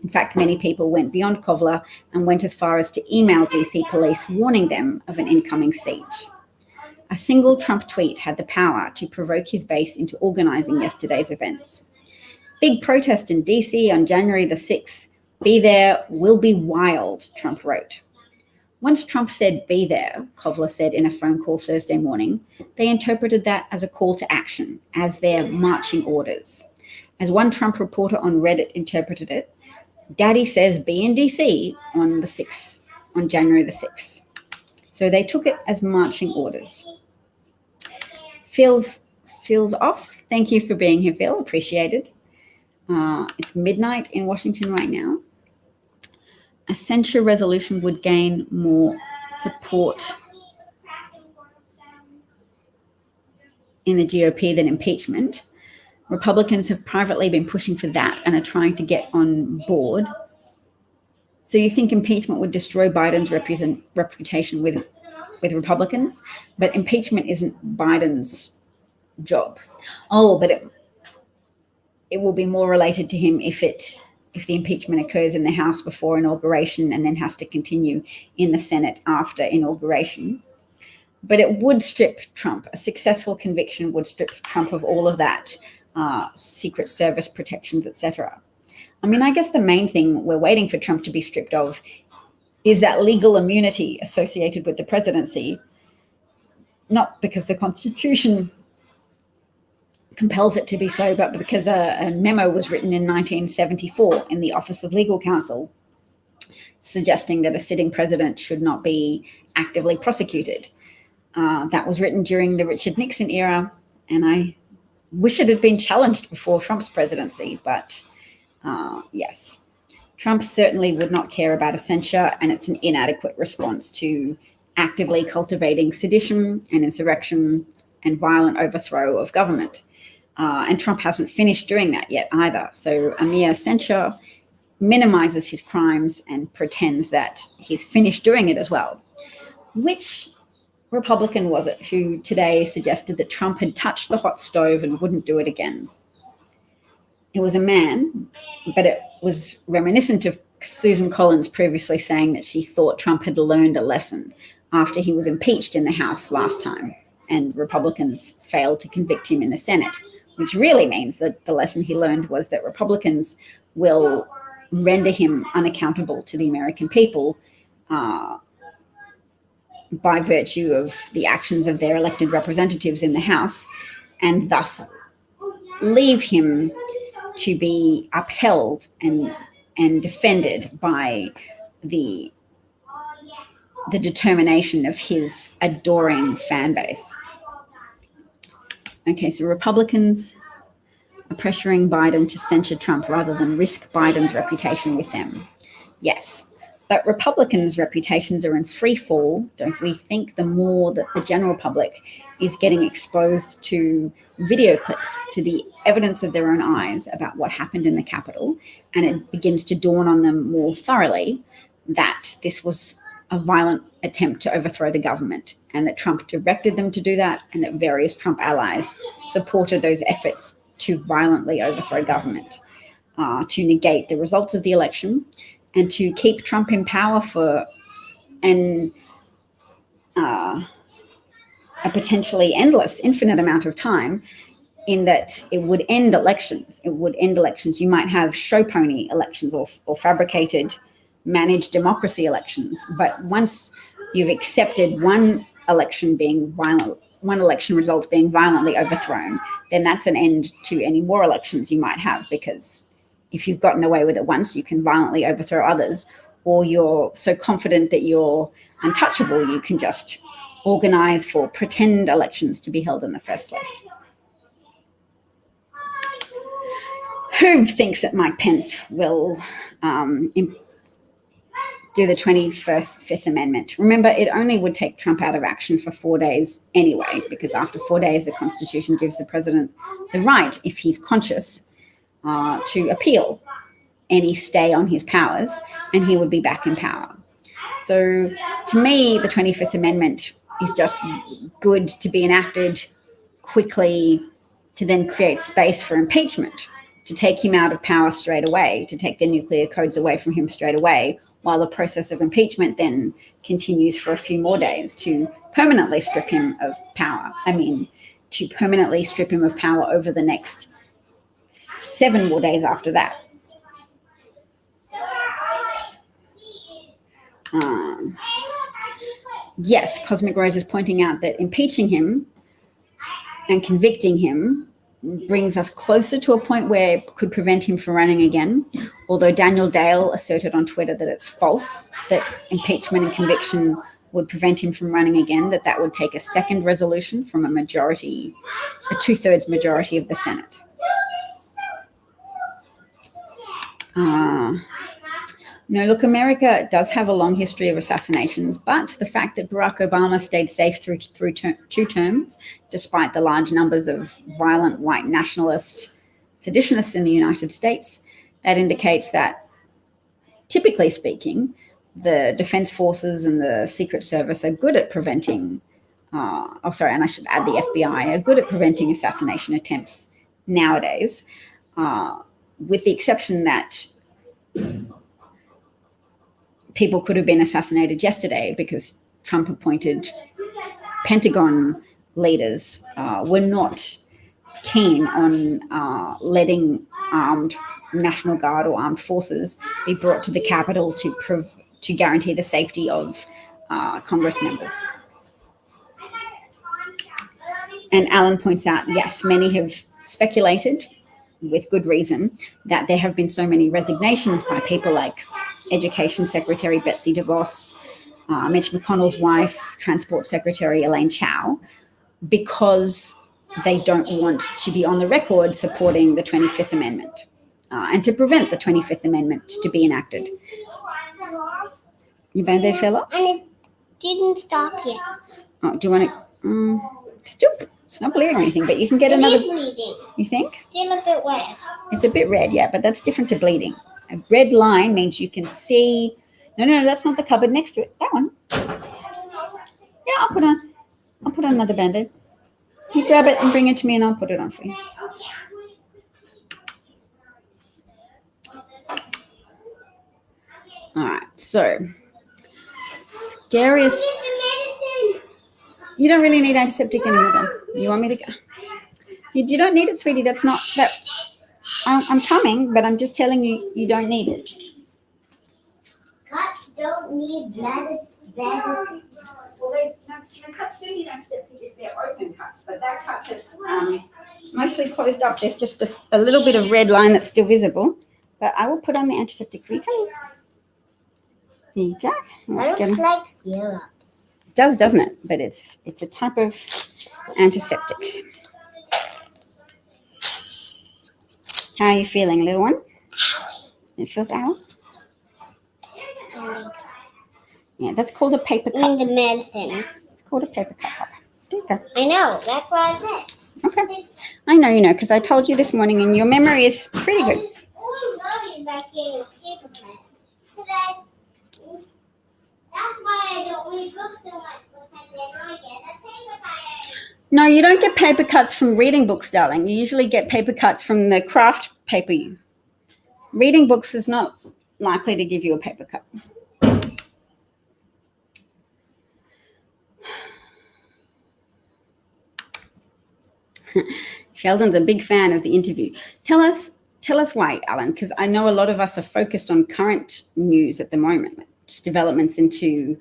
In fact, many people went beyond Kovler and went as far as to email DC police warning them of an incoming siege. A single Trump tweet had the power to provoke his base into organizing yesterday's events. Big protest in DC on January the 6th. Be there, will be wild, Trump wrote. Once Trump said be there, Kovler said in a phone call Thursday morning, they interpreted that as a call to action, as their marching orders. As one Trump reporter on Reddit interpreted it, Daddy says be in DC on January the 6th. So they took it as marching orders. Phil's off. Thank you for being here, Phil. Appreciated. It's midnight in Washington right now. A censure resolution would gain more support in the GOP than impeachment. Republicans have privately been pushing for that and are trying to get on board. So you think impeachment would destroy Biden's reputation with with Republicans, but impeachment isn't Biden's job. Oh, but it will be more related to him if the impeachment occurs in the House before inauguration and then has to continue in the Senate after inauguration. But it would strip Trump. A successful conviction would strip Trump of all of that, Secret Service protections, etc. I mean, I guess the main thing we're waiting for Trump to be stripped of is that legal immunity associated with the presidency, not because the Constitution compels it to be so, but because a memo was written in 1974 in the Office of Legal Counsel suggesting that a sitting president should not be actively prosecuted. That was written during the Richard Nixon era, and I wish it had been challenged before Trump's presidency, but yes. Trump certainly would not care about a censure, and it's an inadequate response to actively cultivating sedition and insurrection and violent overthrow of government. And Trump hasn't finished doing that yet either. So a mere censure minimizes his crimes and pretends that he's finished doing it as well. Which Republican was it who today suggested that Trump had touched the hot stove and wouldn't do it again? It was a man, but it was reminiscent of Susan Collins previously saying that she thought Trump had learned a lesson after he was impeached in the House last time and Republicans failed to convict him in the Senate, which really means that the lesson he learned was that Republicans will render him unaccountable to the American people by virtue of the actions of their elected representatives in the House, and thus leave him to be upheld and defended by the determination of his adoring fan base. Okay, so Republicans are pressuring Biden to censure Trump rather than risk Biden's reputation with them. Yes, but Republicans' reputations are in free fall, don't we think, the more that the general public is getting exposed to video clips, to the evidence of their own eyes about what happened in the Capitol, and it begins to dawn on them more thoroughly that this was a violent attempt to overthrow the government and that Trump directed them to do that and that various Trump allies supported those efforts to violently overthrow government, to negate the results of the election and to keep Trump in power for a potentially endless, infinite amount of time, in that it would end elections. It would end elections. You might have show pony elections or fabricated, managed democracy elections. But once you've accepted one election result being violently overthrown, then that's an end to any more elections you might have, because if you've gotten away with it once, you can violently overthrow others, or you're so confident that you're untouchable, you can just organize for pretend elections to be held in the first place. Who thinks that Mike Pence will do the 25th Amendment? Remember, it only would take Trump out of action for 4 days anyway, because after 4 days, the Constitution gives the president the right, if he's conscious, to appeal any stay on his powers, and he would be back in power. So to me, the 25th Amendment is just good to be enacted quickly to then create space for impeachment, to take him out of power straight away, to take the nuclear codes away from him straight away, while the process of impeachment then continues for a few more days to permanently strip him of power. To permanently strip him of power over the next 7 more days after that. Yes, Cosmic Rose is pointing out that impeaching him and convicting him brings us closer to a point where it could prevent him from running again, although Daniel Dale asserted on Twitter that it's false, that impeachment and conviction would prevent him from running again, that would take a second resolution from a 2/3 majority of the Senate. No, look, America does have a long history of assassinations, but the fact that Barack Obama stayed safe through 2 terms, despite the large numbers of violent white nationalist seditionists in the United States, that indicates that, typically speaking, the Defense Forces and the Secret Service are good at preventing, and I should add the FBI, are good at preventing assassination attempts nowadays, with the exception that people could have been assassinated yesterday because Trump appointed Pentagon leaders were not keen on letting armed National Guard or armed forces be brought to the Capitol to guarantee the safety of Congress members. And Alan points out, yes, many have speculated, with good reason, that there have been so many resignations by people like Education Secretary Betsy DeVos, Mitch McConnell's wife, Transport Secretary Elaine Chao, because they don't want to be on the record supporting the 25th Amendment and to prevent the 25th Amendment to be enacted. Your Band-Aid fell off? And it didn't stop yet. Oh, do you want to? It's not bleeding or anything, but you can get another. It is bleeding. You think? Still a bit red. It's a bit red, yeah, but that's different to bleeding. A red line means you can see. No, that's not the cupboard next to it. That one. Yeah, I'll put on another Band-Aid. You grab it and bring it to me and I'll put it on for you. All right, so scariest. You don't really need antiseptic anymore then. You want me to go? You don't need it, sweetie. That's not that. I'm coming, but I'm just telling you, you don't need it. Cuts don't need lettuce. Well, the cuts do need antiseptic if they're open cuts, but that cut has mostly closed up. There's just a little bit of red line that's still visible, but I will put on the antiseptic for you. Come here. There you go. That looks like syrup. It does, doesn't it? But it's a type of antiseptic. How are you feeling, little one? It feels ow? Yeah, that's called a paper cut. In the medicine. It's called a paper cut. There you go. I know. That's what I said. Okay. I know you know because I told you this morning and your memory is pretty good. That's why I don't read books so much, because then I get a paper cut. No, you don't get paper cuts from reading books, darling. You usually get paper cuts from the craft paper. Reading books is not likely to give you a paper cut. Sheldon's a big fan of the interview. Tell us why, Alan, because I know a lot of us are focused on current news at the moment, like just developments into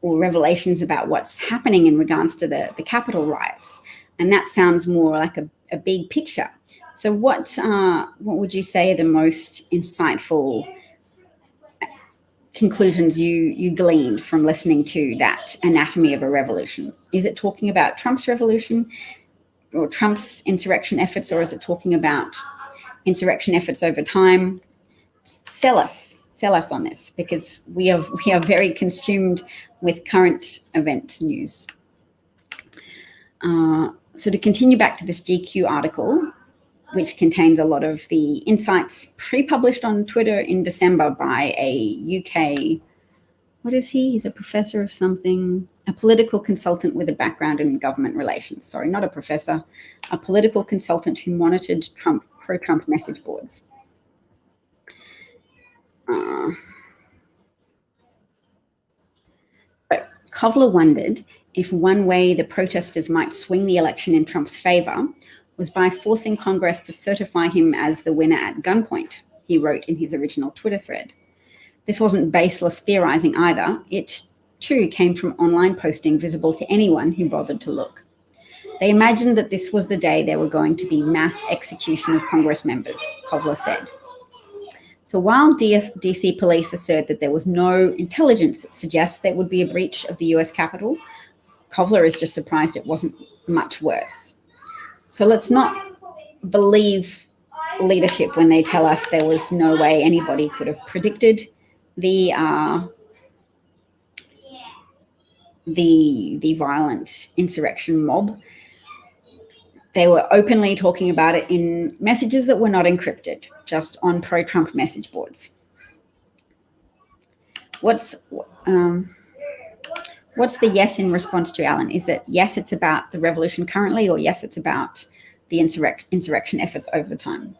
or revelations about what's happening in regards to the Capitol riots. And that sounds more like a big picture. So what would you say are the most insightful conclusions you gleaned from listening to that anatomy of a revolution? Is it talking about Trump's revolution or Trump's insurrection efforts, or is it talking about insurrection efforts over time? Sell us on this, because we are very consumed with current event news. So to continue back to this GQ article, which contains a lot of the insights pre-published on Twitter in December by a UK, what is he? He's a professor of something, a political consultant with a background in government relations. Sorry, not a professor, a political consultant who monitored pro-Trump message boards. Kovler wondered if one way the protesters might swing the election in Trump's favor was by forcing Congress to certify him as the winner at gunpoint, he wrote in his original Twitter thread. This wasn't baseless theorizing either. It, too, came from online posting visible to anyone who bothered to look. They imagined that this was the day there were going to be mass execution of Congress members, Kovler said. So while DC police assert that there was no intelligence that suggests there would be a breach of the US Capitol, Kovler is just surprised it wasn't much worse. So let's not believe leadership when they tell us there was no way anybody could have predicted the violent insurrection mob. They were openly talking about it in messages that were not encrypted, just on pro-Trump message boards. what's the yes in response to Alan? Is it yes, it's about the revolution currently, or yes, it's about the insurrection efforts over time?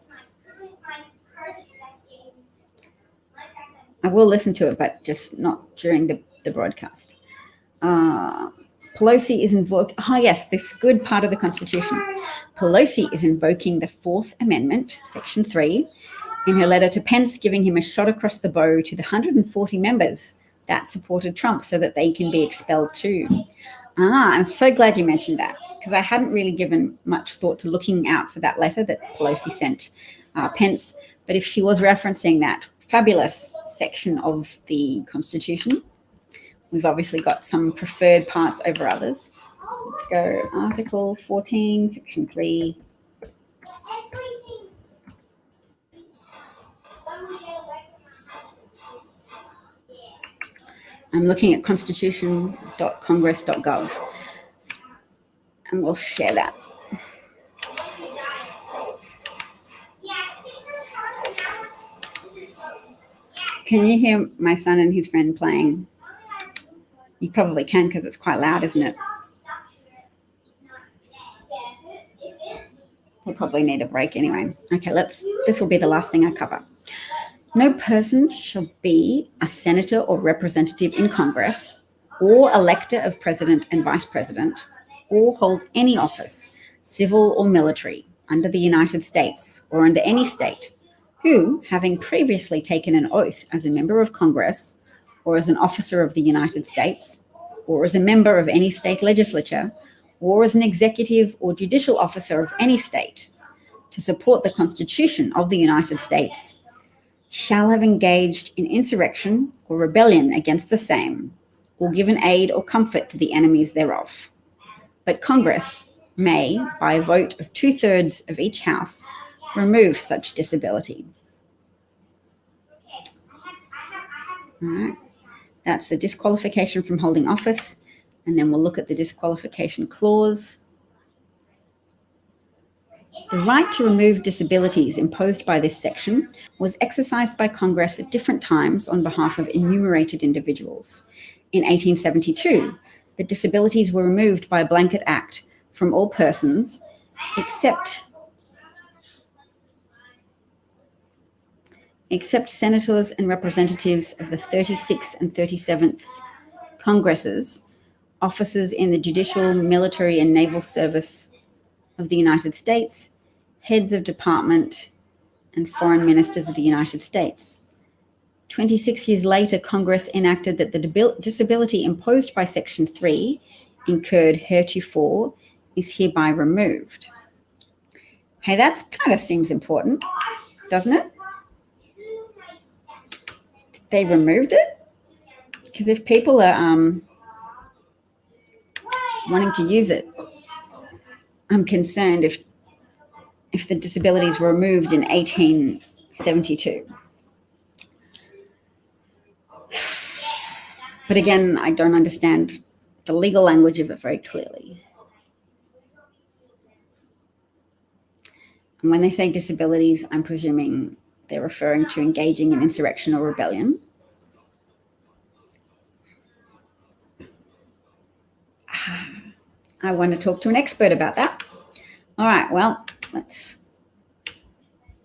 I will listen to it, but just not during the broadcast. Pelosi is invoking, yes, this good part of the Constitution. Pelosi is invoking the Fourth Amendment, Section 3, in her letter to Pence, giving him a shot across the bow to the 140 members that supported Trump so that they can be expelled too. I'm so glad you mentioned that, because I hadn't really given much thought to looking out for that letter that Pelosi sent Pence. But if she was referencing that fabulous section of the Constitution, we've obviously got some preferred parts over others. Let's go Article 14, Section 3. I'm looking at constitution.congress.gov, and we'll share that. Can you hear my son and his friend playing? You probably can, because it's quite loud, isn't it? We'll probably need a break anyway. Okay, this will be the last thing I cover. No person shall be a senator or representative in Congress, or elector of president and vice president, or hold any office, civil or military, under the United States or under any state, who, having previously taken an oath as a member of Congress, or as an officer of the United States, or as a member of any state legislature, or as an executive or judicial officer of any state, to support the Constitution of the United States, shall have engaged in insurrection or rebellion against the same, or given aid or comfort to the enemies thereof. But Congress may, by a vote of 2/3 of each house, remove such disability. All right. That's the disqualification from holding office. And then we'll look at the disqualification clause. The right to remove disabilities imposed by this section was exercised by Congress at different times on behalf of enumerated individuals. In 1872, the disabilities were removed by a blanket act from all persons except senators and representatives of the 36th and 37th Congresses, officers in the judicial, military, and naval service of the United States, heads of department, and foreign ministers of the United States. 26 years later, Congress enacted that the disability imposed by Section 3, incurred heretofore, is hereby removed. Hey, that kind of seems important, doesn't it? They removed it? Because if people are wanting to use it, I'm concerned if the disabilities were removed in 1872. But again, I don't understand the legal language of it very clearly. And when they say disabilities, I'm presuming they're referring to engaging in insurrection or rebellion. I want to talk to an expert about that. All right, well, let's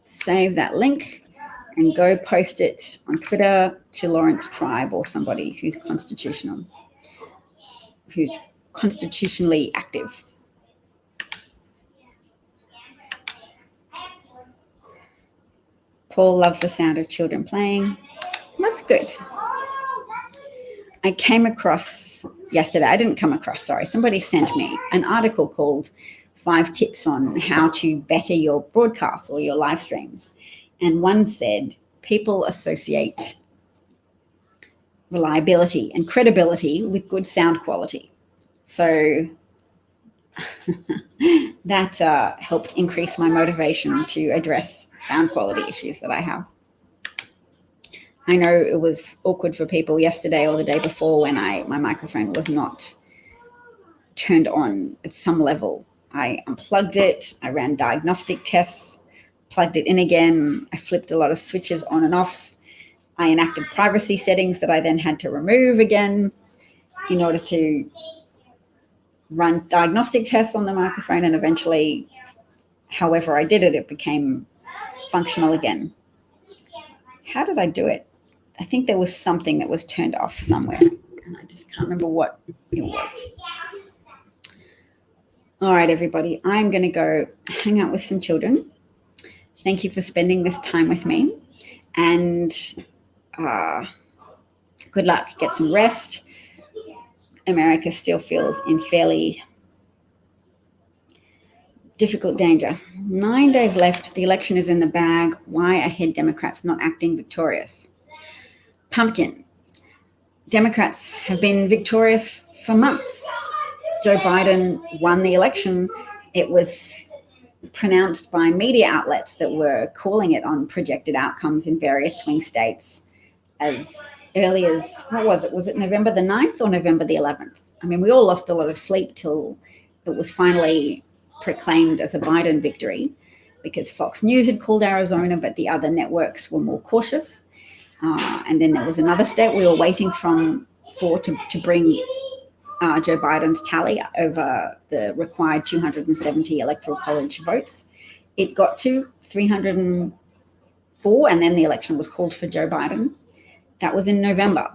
save that link and go post it on Twitter to Lawrence Tribe or somebody who's constitutionally active. Paul loves the sound of children playing. That's good. I came across yesterday, I didn't come across, sorry, somebody sent me an article called 5 Tips on How to Better Your Broadcasts or Your Live Streams. And one said, people associate reliability and credibility with good sound quality. So that helped increase my motivation to address sound quality issues that I have. I know it was awkward for people yesterday or the day before when my microphone was not turned on at some level. I unplugged it, I ran diagnostic tests, plugged it in again, I flipped a lot of switches on and off. I enacted privacy settings that I then had to remove again in order to run diagnostic tests on the microphone, and eventually, however I did it, it became functional again. How did I do it? I think there was something that was turned off somewhere, and I just can't remember what it was. All right, everybody, I'm going to go hang out with some children. Thank you for spending this time with me, and good luck. Get some rest. America still feels in fairly difficult danger. 9 days left. The election is in the bag. Why are Democrats not acting victorious? Pumpkin. Democrats have been victorious for months. Joe Biden won the election. It was pronounced by media outlets that were calling it on projected outcomes in various swing states as early as, what was it? Was it November the 9th or November the 11th? I mean, we all lost a lot of sleep till it was finally proclaimed as a Biden victory, because Fox News had called Arizona, but the other networks were more cautious. And then there was another state we were waiting for to bring Joe Biden's tally over the required 270 electoral college votes. It got to 304, and then the election was called for Joe Biden. That was in November.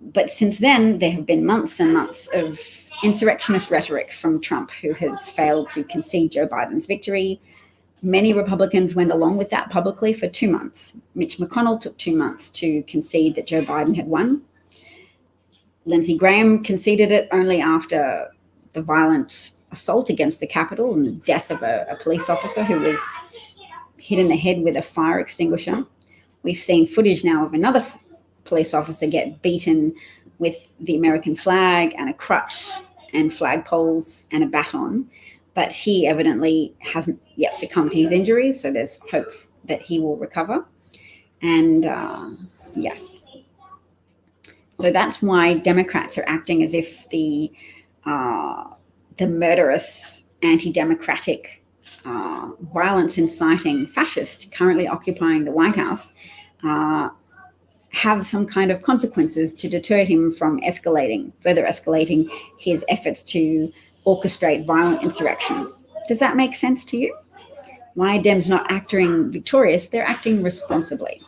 But since then, there have been months and months of insurrectionist rhetoric from Trump, who has failed to concede Joe Biden's victory. Many Republicans went along with that publicly for 2 months. Mitch McConnell took 2 months to concede that Joe Biden had won. Lindsey Graham conceded it only after the violent assault against the Capitol and the death of a police officer who was hit in the head with a fire extinguisher. We've seen footage now of another police officer get beaten with the American flag and a crutch and flagpoles and a baton, but he evidently hasn't yet succumbed to his injuries, so there's hope that he will recover. And yes. So that's why Democrats are acting as if the murderous, anti-democratic, violence-inciting fascist currently occupying the White House have some kind of consequences to deter him from further escalating his efforts to orchestrate violent insurrection. Does that make sense to you? Why Dems not acting victorious? They're acting responsibly.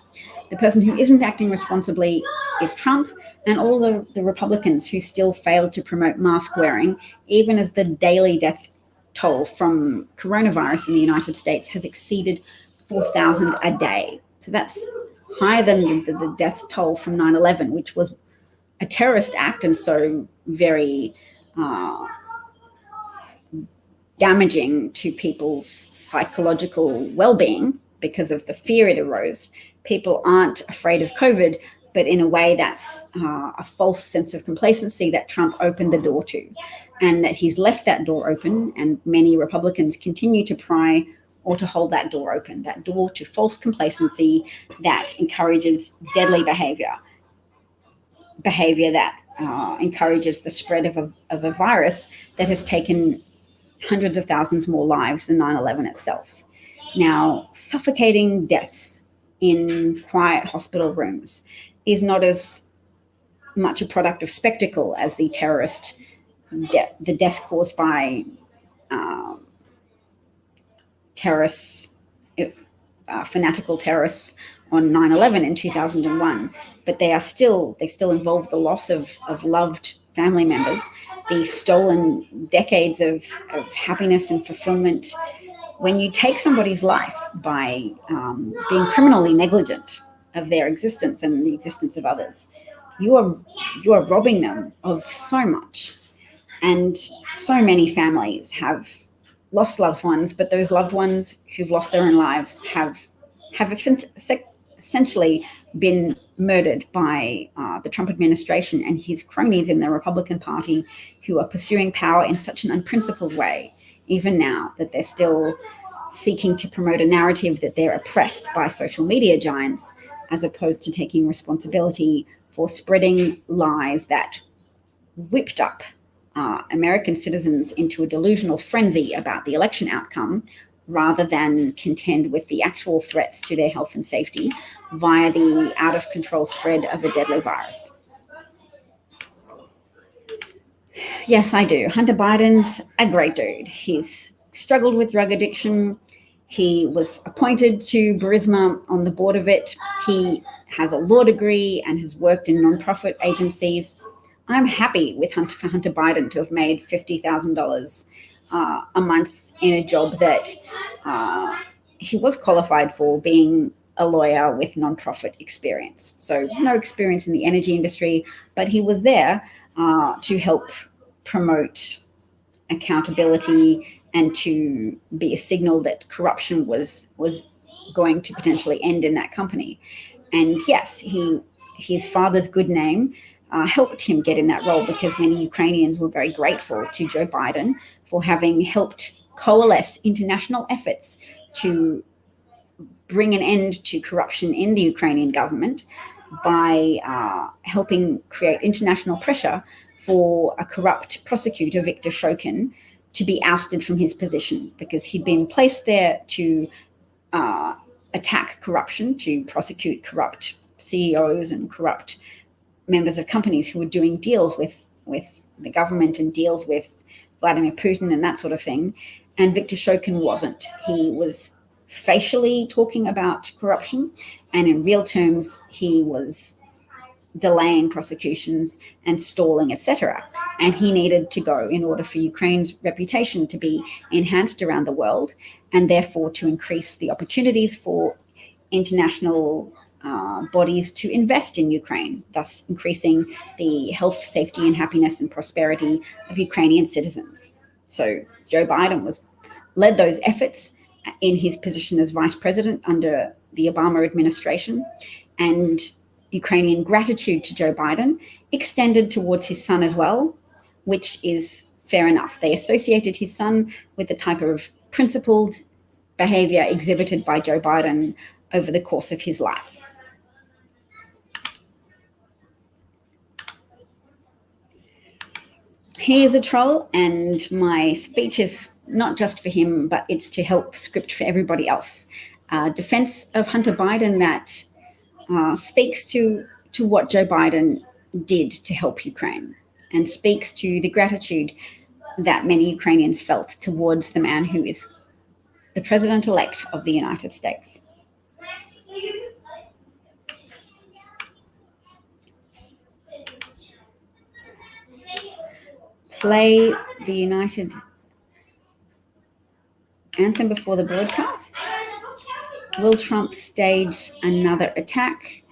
The person who isn't acting responsibly is Trump and all the Republicans who still failed to promote mask wearing, even as the daily death toll from coronavirus in the United States has exceeded 4,000 a day. So that's higher than the death toll from 9/11, which was a terrorist act and so very damaging to people's psychological well-being because of the fear it arose. People aren't afraid of COVID, but in a way that's a false sense of complacency that Trump opened the door to, and that he's left that door open, and many Republicans continue to pry or to hold that door open, that door to false complacency that encourages deadly behavior that encourages the spread of a virus that has taken hundreds of thousands more lives than 9/11 itself. Now, suffocating deaths in quiet hospital rooms is not as much a product of spectacle as the the death caused by fanatical terrorists on 9/11 in 2001. But they still involve the loss of loved family members, the stolen decades of happiness and fulfillment. When you take somebody's life by being criminally negligent of their existence and the existence of others, you are robbing them of so much. And so many families have lost loved ones, but those loved ones who've lost their own lives have essentially been murdered by the Trump administration and his cronies in the Republican Party, who are pursuing power in such an unprincipled way, even now, that they're still seeking to promote a narrative that they're oppressed by social media giants, as opposed to taking responsibility for spreading lies that whipped up American citizens into a delusional frenzy about the election outcome, rather than contend with the actual threats to their health and safety via the out-of-control spread of a deadly virus. Yes, I do. Hunter Biden's a great dude. He's struggled with drug addiction. He was appointed to Burisma on the board of it. He has a law degree and has worked in nonprofit agencies. I'm happy for Hunter Biden to have made $50,000 a month in a job that he was qualified for, being a lawyer with nonprofit experience. So no experience in the energy industry, but he was there to help promote accountability and to be a signal that corruption was going to potentially end in that company. And yes, his father's good name helped him get in that role, because many Ukrainians were very grateful to Joe Biden for having helped coalesce international efforts to bring an end to corruption in the Ukrainian government by helping create international pressure for a corrupt prosecutor, Viktor Shokin, to be ousted from his position, because he'd been placed there to attack corruption, to prosecute corrupt CEOs and corrupt members of companies who were doing deals with the government and deals with Vladimir Putin and that sort of thing. And Viktor Shokin wasn't. He was facially talking about corruption, and in real terms, he was delaying prosecutions and stalling, etc. And he needed to go in order for Ukraine's reputation to be enhanced around the world, and therefore to increase the opportunities for international bodies to invest in Ukraine, thus increasing the health, safety, and happiness and prosperity of Ukrainian citizens. So Joe Biden led those efforts in his position as vice president under the Obama administration, and Ukrainian gratitude to Joe Biden extended towards his son as well, which is fair enough. They associated his son with the type of principled behavior exhibited by Joe Biden over the course of his life. He is a troll, and my speech is not just for him, but it's to help script for everybody else. Defense of Hunter Biden that speaks to what Joe Biden did to help Ukraine, and speaks to the gratitude that many Ukrainians felt towards the man who is the president-elect of the United States. Play the United anthem before the broadcast. Will Trump stage another attack?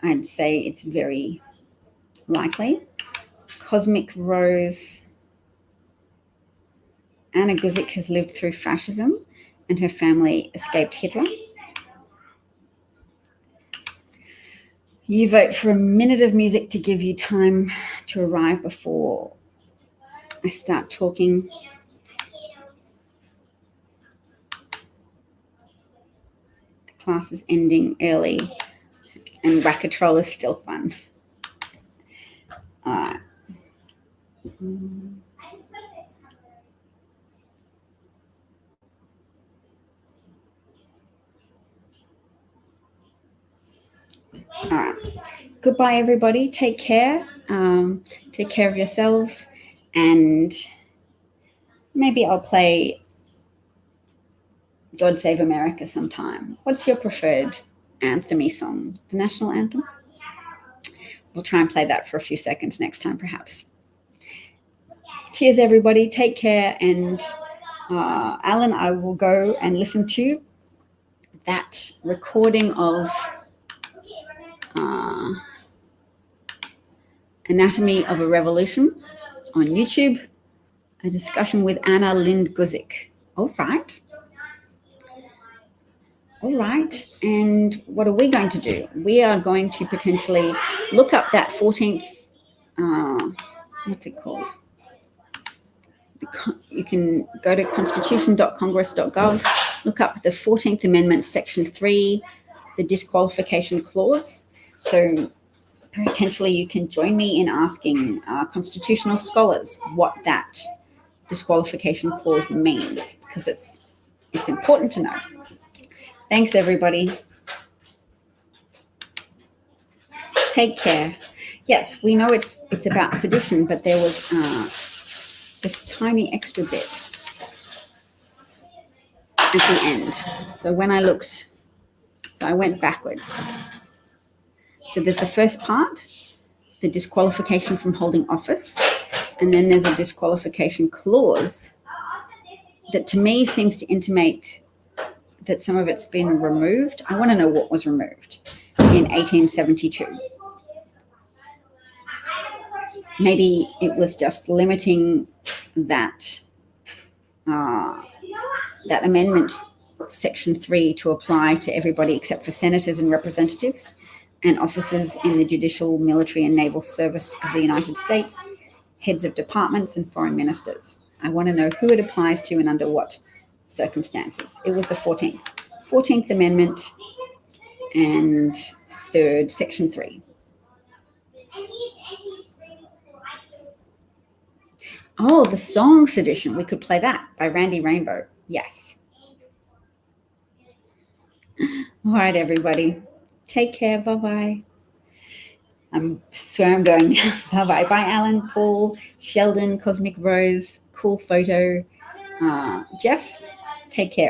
I'd say it's very likely. Cosmic Rose. Anna Guzik has lived through fascism and her family escaped Hitler. You vote for a minute of music to give you time to arrive before I start talking. The class is ending early and Racket-Troll is still fun. All right. All right. Goodbye, everybody. Take care. Take care of yourselves. And maybe I'll play God Save America sometime. What's your preferred anthem-y song? The national anthem? We'll try and play that for a few seconds next time, perhaps. Cheers, everybody. Take care. And Alan, I will go and listen to that recording of Anatomy of a Revolution on YouTube, a discussion with Anna Lind Guzik. All right. All right. And what are we going to do? We are going to potentially look up that 14th, what's it called? You can go to constitution.congress.gov, look up the 14th Amendment, Section 3, the disqualification clause. So potentially you can join me in asking constitutional scholars what that disqualification clause means, because it's It's important to know. Thanks, everybody. Take care. Yes, we know it's about sedition, but there was this tiny extra bit at the end. So when I looked, so I went backwards. So there's the first part, the disqualification from holding office, and then there's a disqualification clause that to me seems to intimate that some of it's been removed. I want to know what was removed in 1872. Maybe it was just limiting that that amendment, Section 3, to apply to everybody except for senators and representatives and officers in the judicial, military, and naval service of the United States, heads of departments, and foreign ministers. I want to know who it applies to and under what circumstances. It was the 14th Amendment and 3rd, Section 3. Oh, the song Sedition. We could play that by Randy Rainbow. Yes. All right, everybody. Take care. Bye-bye. I'm going. Bye-bye. Bye, Alan, Paul, Sheldon, Cosmic Rose, cool photo. Jeff, take care.